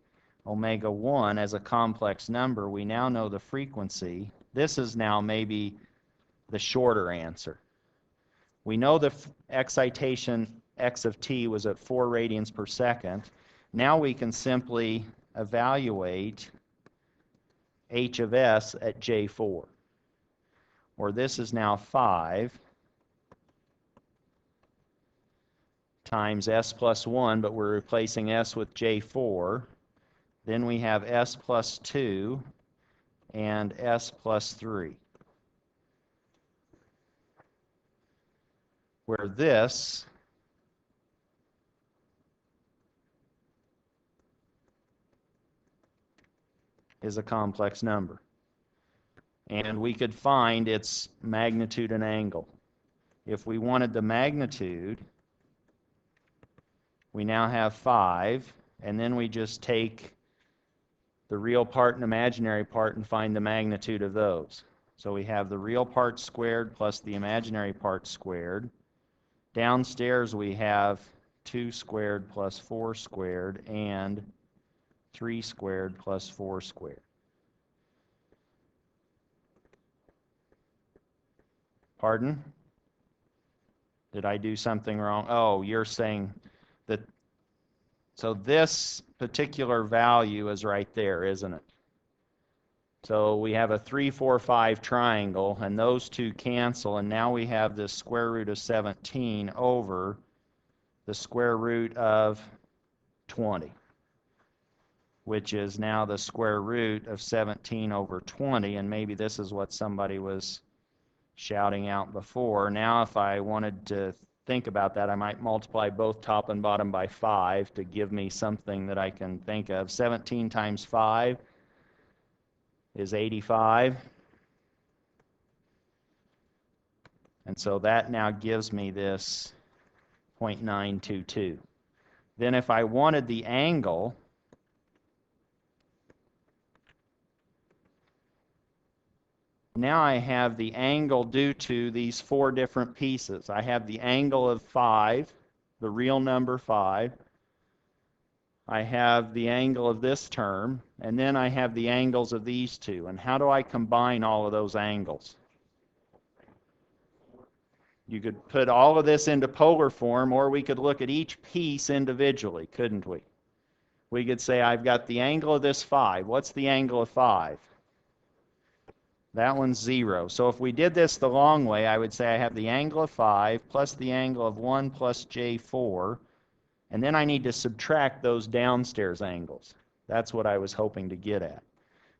omega 1 as a complex number, we now know the frequency. This is now maybe the shorter answer. We know the excitation x of t was at 4 radians per second. Now we can simply evaluate h of s at j4. Or this is now 5 times s plus 1, but we're replacing s with j4. Then we have s plus 2 and s plus 3. Where this is a complex number. And we could find its magnitude and angle. If we wanted the magnitude, we now have 5, and then we just take the real part and imaginary part and find the magnitude of those. So we have the real part squared plus the imaginary part squared. Downstairs we have 2 squared plus 4 squared and 3 squared plus 4 squared. Pardon? Did I do something wrong? Oh, you're saying that, so this particular value is right there, isn't it? So we have a 3, 4, 5 triangle, and those two cancel, and now we have this square root of 17 over the square root of 20, which is now the square root of 17 over 20, and maybe this is what somebody was shouting out before. Now if I wanted to think about that, I might multiply both top and bottom by 5 to give me something that I can think of. 17 times 5 is 85. And so that now gives me this 0.922. Then if I wanted the angle, now I have the angle due to these 4 different pieces. I have the angle of 5, the real number 5. I have the angle of this term, and then I have the angles of these two. And how do I combine all of those angles? You could put all of this into polar form, or we could look at each piece individually, couldn't we? We could say, I've got the angle of this 5. What's the angle of 5? That one's 0. So if we did this the long way, I would say I have the angle of 5 plus the angle of 1 plus j4, and then I need to subtract those downstairs angles. That's what I was hoping to get at.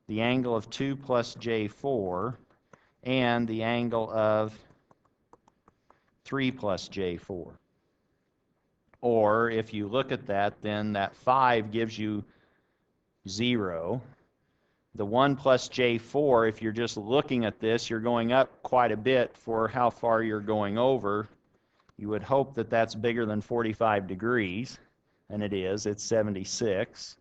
The angle of 2 plus j4 and the angle of 3 plus j4. Or if you look at that, then that 5 gives you 0. The 1 plus j4, if you're just looking at this, you're going up quite a bit for how far you're going over. You would hope that that's bigger than 45 degrees, and it is. It's 76.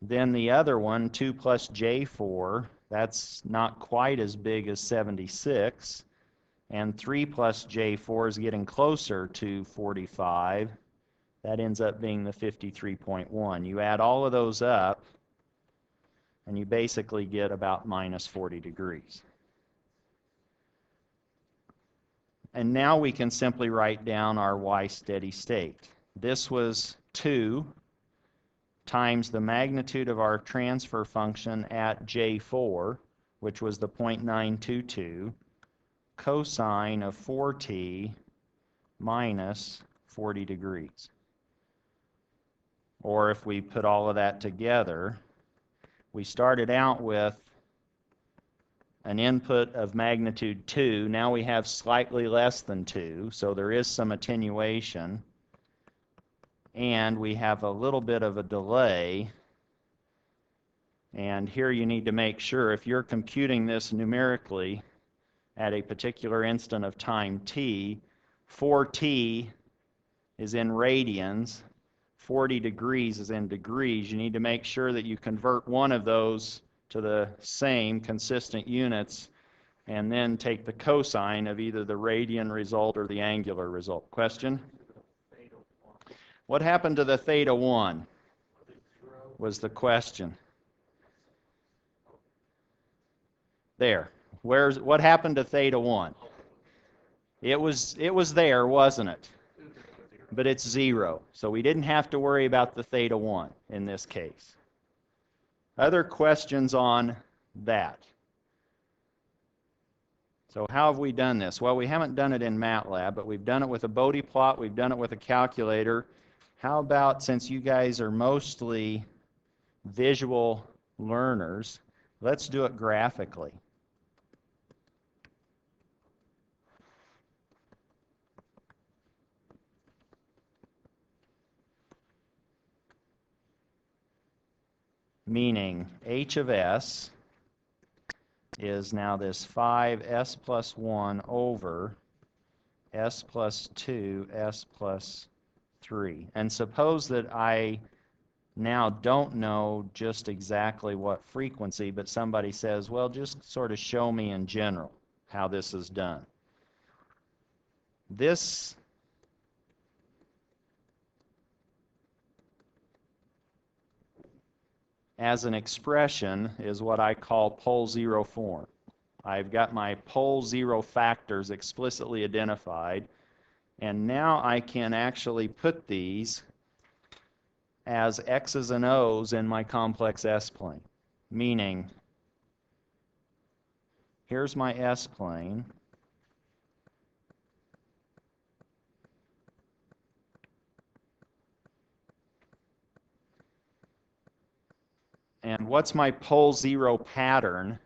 Then the other one, 2 plus j4, that's not quite as big as 76. And 3 plus j4 is getting closer to 45. That ends up being the 53.1. You add all of those up, and you basically get about minus 40 degrees. And now we can simply write down our y steady state. This was 2 times the magnitude of our transfer function at j4, which was the 0.922, cosine of 4t minus 40 degrees. Or if we put all of that together, we started out with an input of magnitude 2. Now we have slightly less than 2, so there is some attenuation. And we have a little bit of a delay. And here you need to make sure, if you're computing this numerically at a particular instant of time t, 4t is in radians, 40 degrees is in degrees. You need to make sure that you convert one of those to the same consistent units and then take the cosine of either the radian result or the angular result. Question? What happened to the theta 1 was the question. There. What happened to theta 1? It was there, wasn't it? But it's 0. So we didn't have to worry about the theta 1 in this case. Other questions on that? So how have we done this? Well, we haven't done it in MATLAB, but we've done it with a Bode plot. We've done it with a calculator. How about, since you guys are mostly visual learners, let's do it graphically. Meaning h of s is now this 5s plus 1 over s plus 2, s plus 3. And suppose that I now don't know just exactly what frequency, but somebody says, well, just sort of show me in general how this is done. This as an expression is what I call pole zero form. I've got my pole zero factors explicitly identified, and now I can actually put these as x's and o's in my complex s-plane. Meaning, here's my s-plane, and what's my pole zero pattern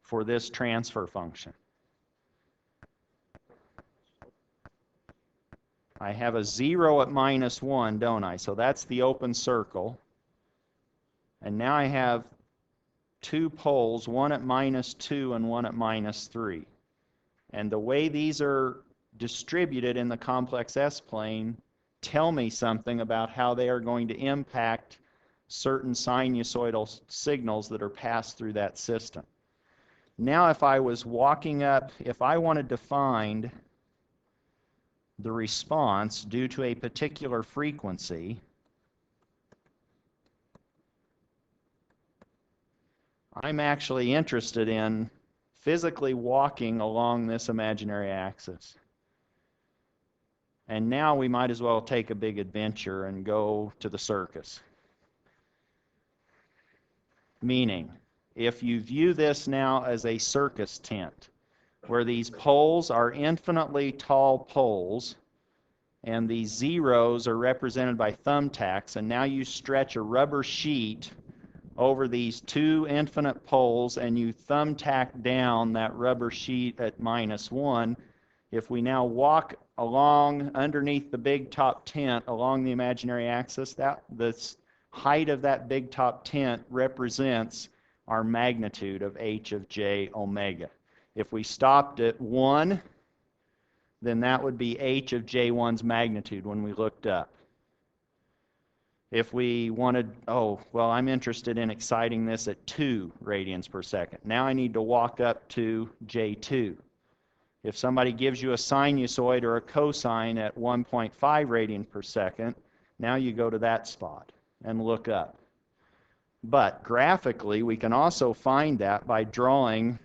for this transfer function? I have a 0 at -1, don't I? So that's the open circle. And now I have two poles, one at -2 and one at -3. And the way these are distributed in the complex s-plane tell me something about how they are going to impact certain sinusoidal signals that are passed through that system. Now if I was walking up, if I wanted to find the response due to a particular frequency, I'm actually interested in physically walking along this imaginary axis. And now we might as well take a big adventure and go to the circus. Meaning, if you view this now as a circus tent, where these poles are infinitely tall poles, and these zeros are represented by thumbtacks, and now you stretch a rubber sheet over these two infinite poles, and you thumbtack down that rubber sheet at -1, if we now walk along underneath the big top tent along the imaginary axis, the height of that big top tent represents our magnitude of h of j omega. If we stopped at 1, then that would be h of j1's magnitude when we looked up. If we wanted, oh, well, I'm interested in exciting this at 2 radians per second. Now I need to walk up to j2. If somebody gives you a sinusoid or a cosine at 1.5 radians per second, now you go to that spot and look up. But graphically, we can also find that by drawing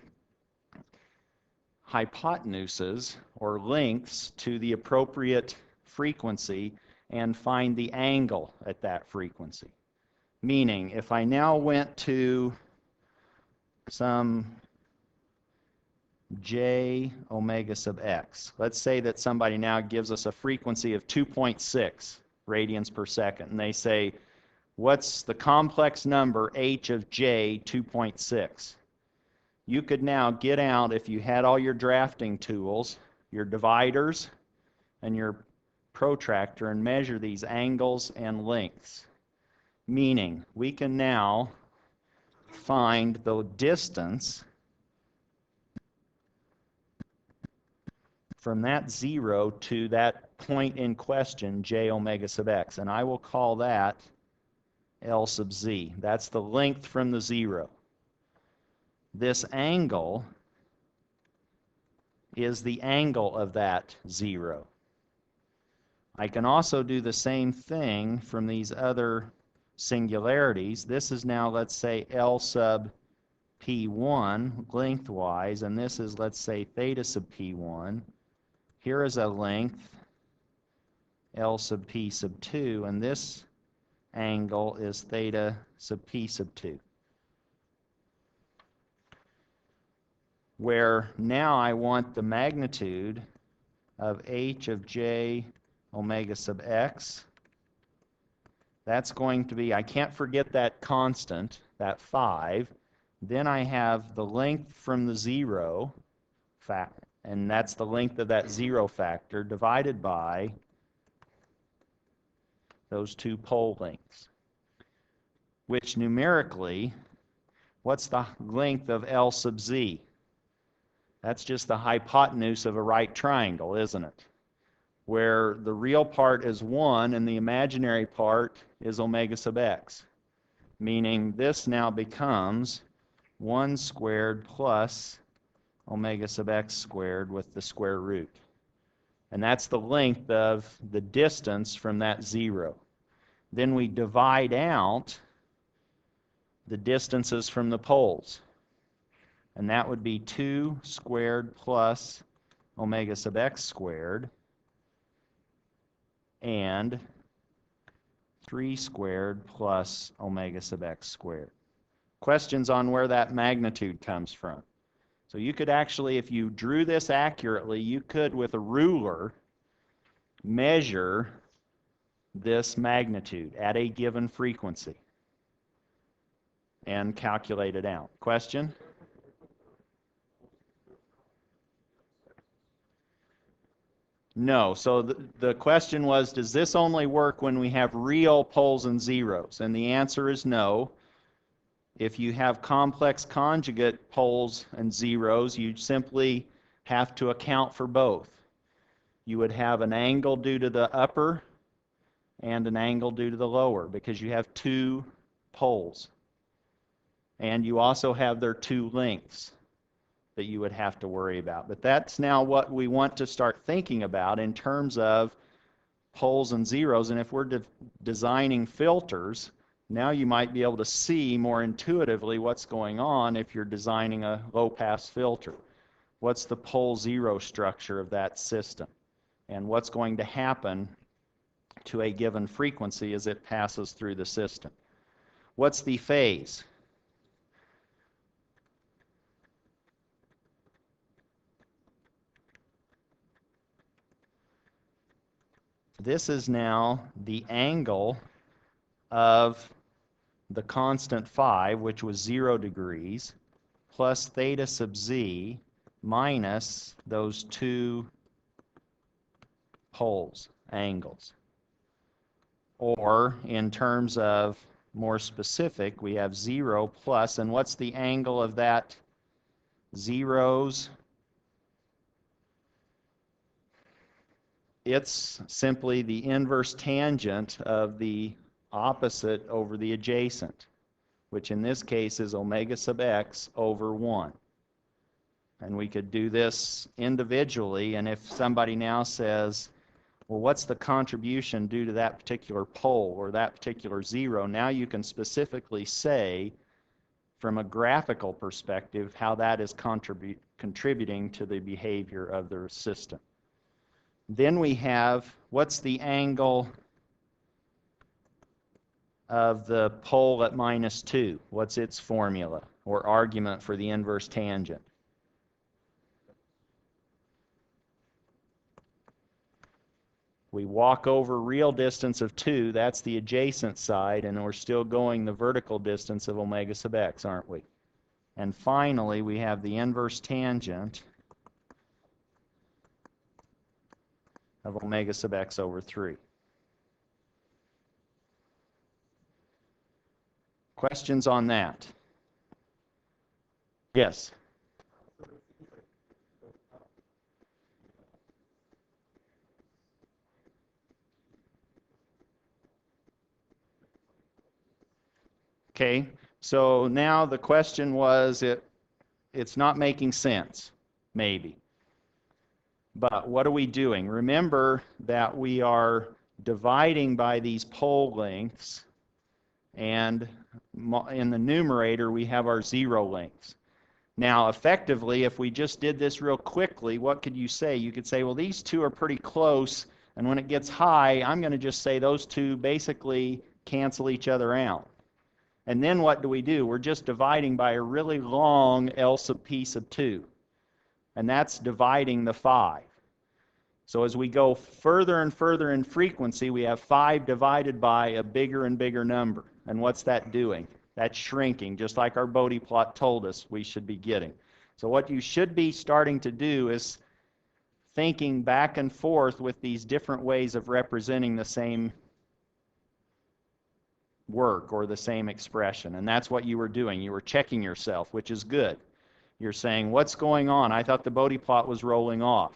hypotenuses or lengths to the appropriate frequency and find the angle at that frequency. Meaning, if I now went to some j omega sub x, let's say that somebody now gives us a frequency of 2.6 radians per second, and they say, what's the complex number h of j 2.6? You could now get out, if you had all your drafting tools, your dividers and your protractor, and measure these angles and lengths. Meaning, we can now find the distance from that 0 to that point in question, j omega sub x, and I will call that L sub z. That's the length from the 0. This angle is the angle of that 0. I can also do the same thing from these other singularities. This is now, let's say, L sub P1 lengthwise, and this is, let's say, theta sub P1. Here is a length, L sub P sub 2, and this angle is theta sub P sub 2. Where now I want the magnitude of h of j omega sub x. That's going to be, I can't forget that constant, that 5. Then I have the length from the 0, and that's the length of that 0 factor, divided by those two pole lengths. Which numerically, what's the length of L sub z? That's just the hypotenuse of a right triangle, isn't it? Where the real part is 1 and the imaginary part is omega sub x. Meaning this now becomes 1 squared plus omega sub x squared with the square root. And that's the length of the distance from that 0. Then we divide out the distances from the poles. And that would be 2 squared plus omega sub x squared and 3 squared plus omega sub x squared. Questions on where that magnitude comes from? So you could actually, if you drew this accurately, you could, with a ruler, measure this magnitude at a given frequency and calculate it out. Question? No. So the question was, does this only work when we have real poles and zeros? And the answer is no. If you have complex conjugate poles and zeros, you simply have to account for both. You would have an angle due to the upper and an angle due to the lower because you have two poles. And you also have their two lengths that you would have to worry about. But that's now what we want to start thinking about in terms of poles and zeros. And if we're designing filters, now you might be able to see more intuitively what's going on if you're designing a low-pass filter. What's the pole zero structure of that system? And what's going to happen to a given frequency as it passes through the system? What's the phase? This is now the angle of the constant 5, which was 0 degrees, plus theta sub z minus those two poles, angles. Or, in terms of more specific, we have 0 plus, and what's the angle of that zeros? It's simply the inverse tangent of the opposite over the adjacent, which in this case is omega sub x over 1. And we could do this individually, and if somebody now says, well, what's the contribution due to that particular pole or that particular zero? Now you can specifically say, from a graphical perspective, how that is contributing to the behavior of the system. Then we have, what's the angle of the pole at -2? What's its formula or argument for the inverse tangent? We walk over real distance of 2, that's the adjacent side, and we're still going the vertical distance of omega sub x, aren't we? And finally, we have the inverse tangent of omega sub x over 3. Questions on that? Yes? Okay, so now the question was, it's not making sense, maybe. But what are we doing? Remember that we are dividing by these pole lengths, and in the numerator we have our zero lengths. Now, effectively, if we just did this real quickly, what could you say? You could say, well, these two are pretty close, and when it gets high, I'm going to just say those two basically cancel each other out. And then what do? We're just dividing by a really long L sub p sub 2. And that's dividing the 5. So as we go further and further in frequency, we have 5 divided by a bigger and bigger number. And what's that doing? That's shrinking, just like our Bode plot told us we should be getting. So what you should be starting to do is thinking back and forth with these different ways of representing the same work or the same expression. And that's what you were doing. You were checking yourself, which is good. You're saying, what's going on? I thought the Bode plot was rolling off.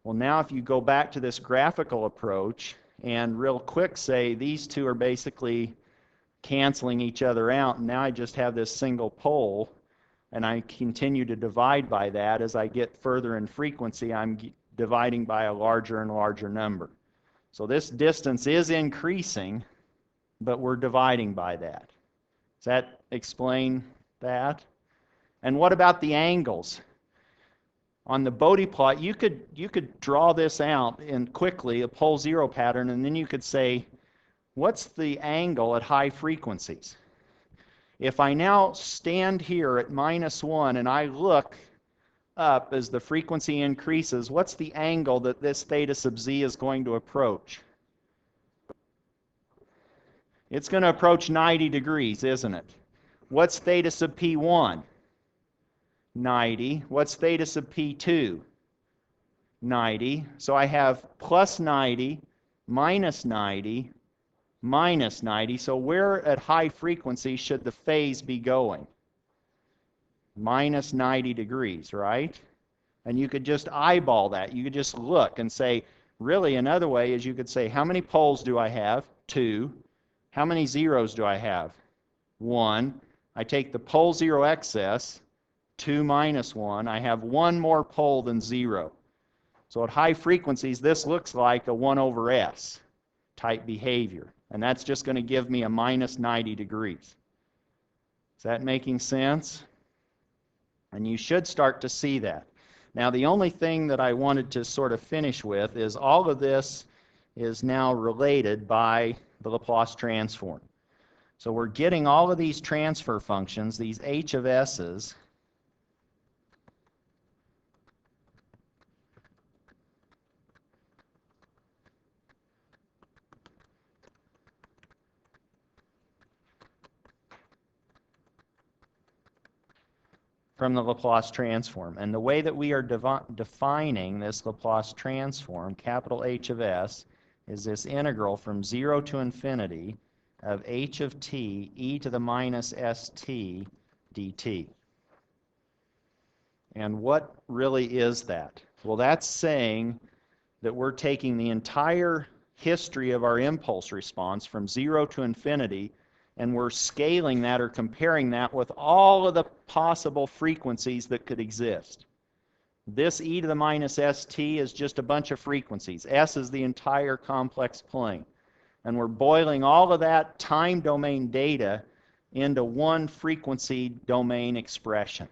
Well, now if you go back to this graphical approach and real quick say these two are basically canceling each other out, and now I just have this single pole, and I continue to divide by that. As I get further in frequency, I'm dividing by a larger and larger number. So this distance is increasing, but we're dividing by that. Does that explain that? And what about the angles? On the Bode plot, you could draw this out in quickly, a pole zero pattern, and then you could say, what's the angle at high frequencies? If I now stand here at -1 and I look up as the frequency increases, what's the angle that this theta sub z is going to approach? It's going to approach 90 degrees, isn't it? What's theta sub p1? 90. What's theta sub p2? 90. So I have plus 90, minus 90, minus 90. So where at high frequency should the phase be going? Minus 90 degrees, right? And you could just eyeball that. You could just look and say, really, another way is you could say, how many poles do I have? 2. How many zeros do I have? 1. I take the pole zero excess, 2 minus 1. I have one more pole than 0. So at high frequencies, this looks like a 1 over s type behavior. And that's just going to give me a minus 90 degrees. Is that making sense? And you should start to see that. Now, the only thing that I wanted to sort of finish with is all of this is now related by the Laplace transform. So we're getting all of these transfer functions, these h of s's, from the Laplace transform. And the way that we are defining this Laplace transform, capital H of s, is this integral from 0 to infinity of h of t e to the minus st dt. And what really is that? Well, that's saying that we're taking the entire history of our impulse response from 0 to infinity, and we're scaling that or comparing that with all of the possible frequencies that could exist. This e to the minus st is just a bunch of frequencies. S is the entire complex plane. And we're boiling all of that time domain data into one frequency domain expression.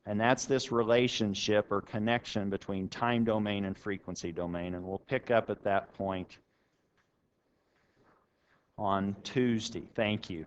And that's this relationship or connection between time domain and frequency domain. And we'll pick up at that point on Tuesday. Thank you.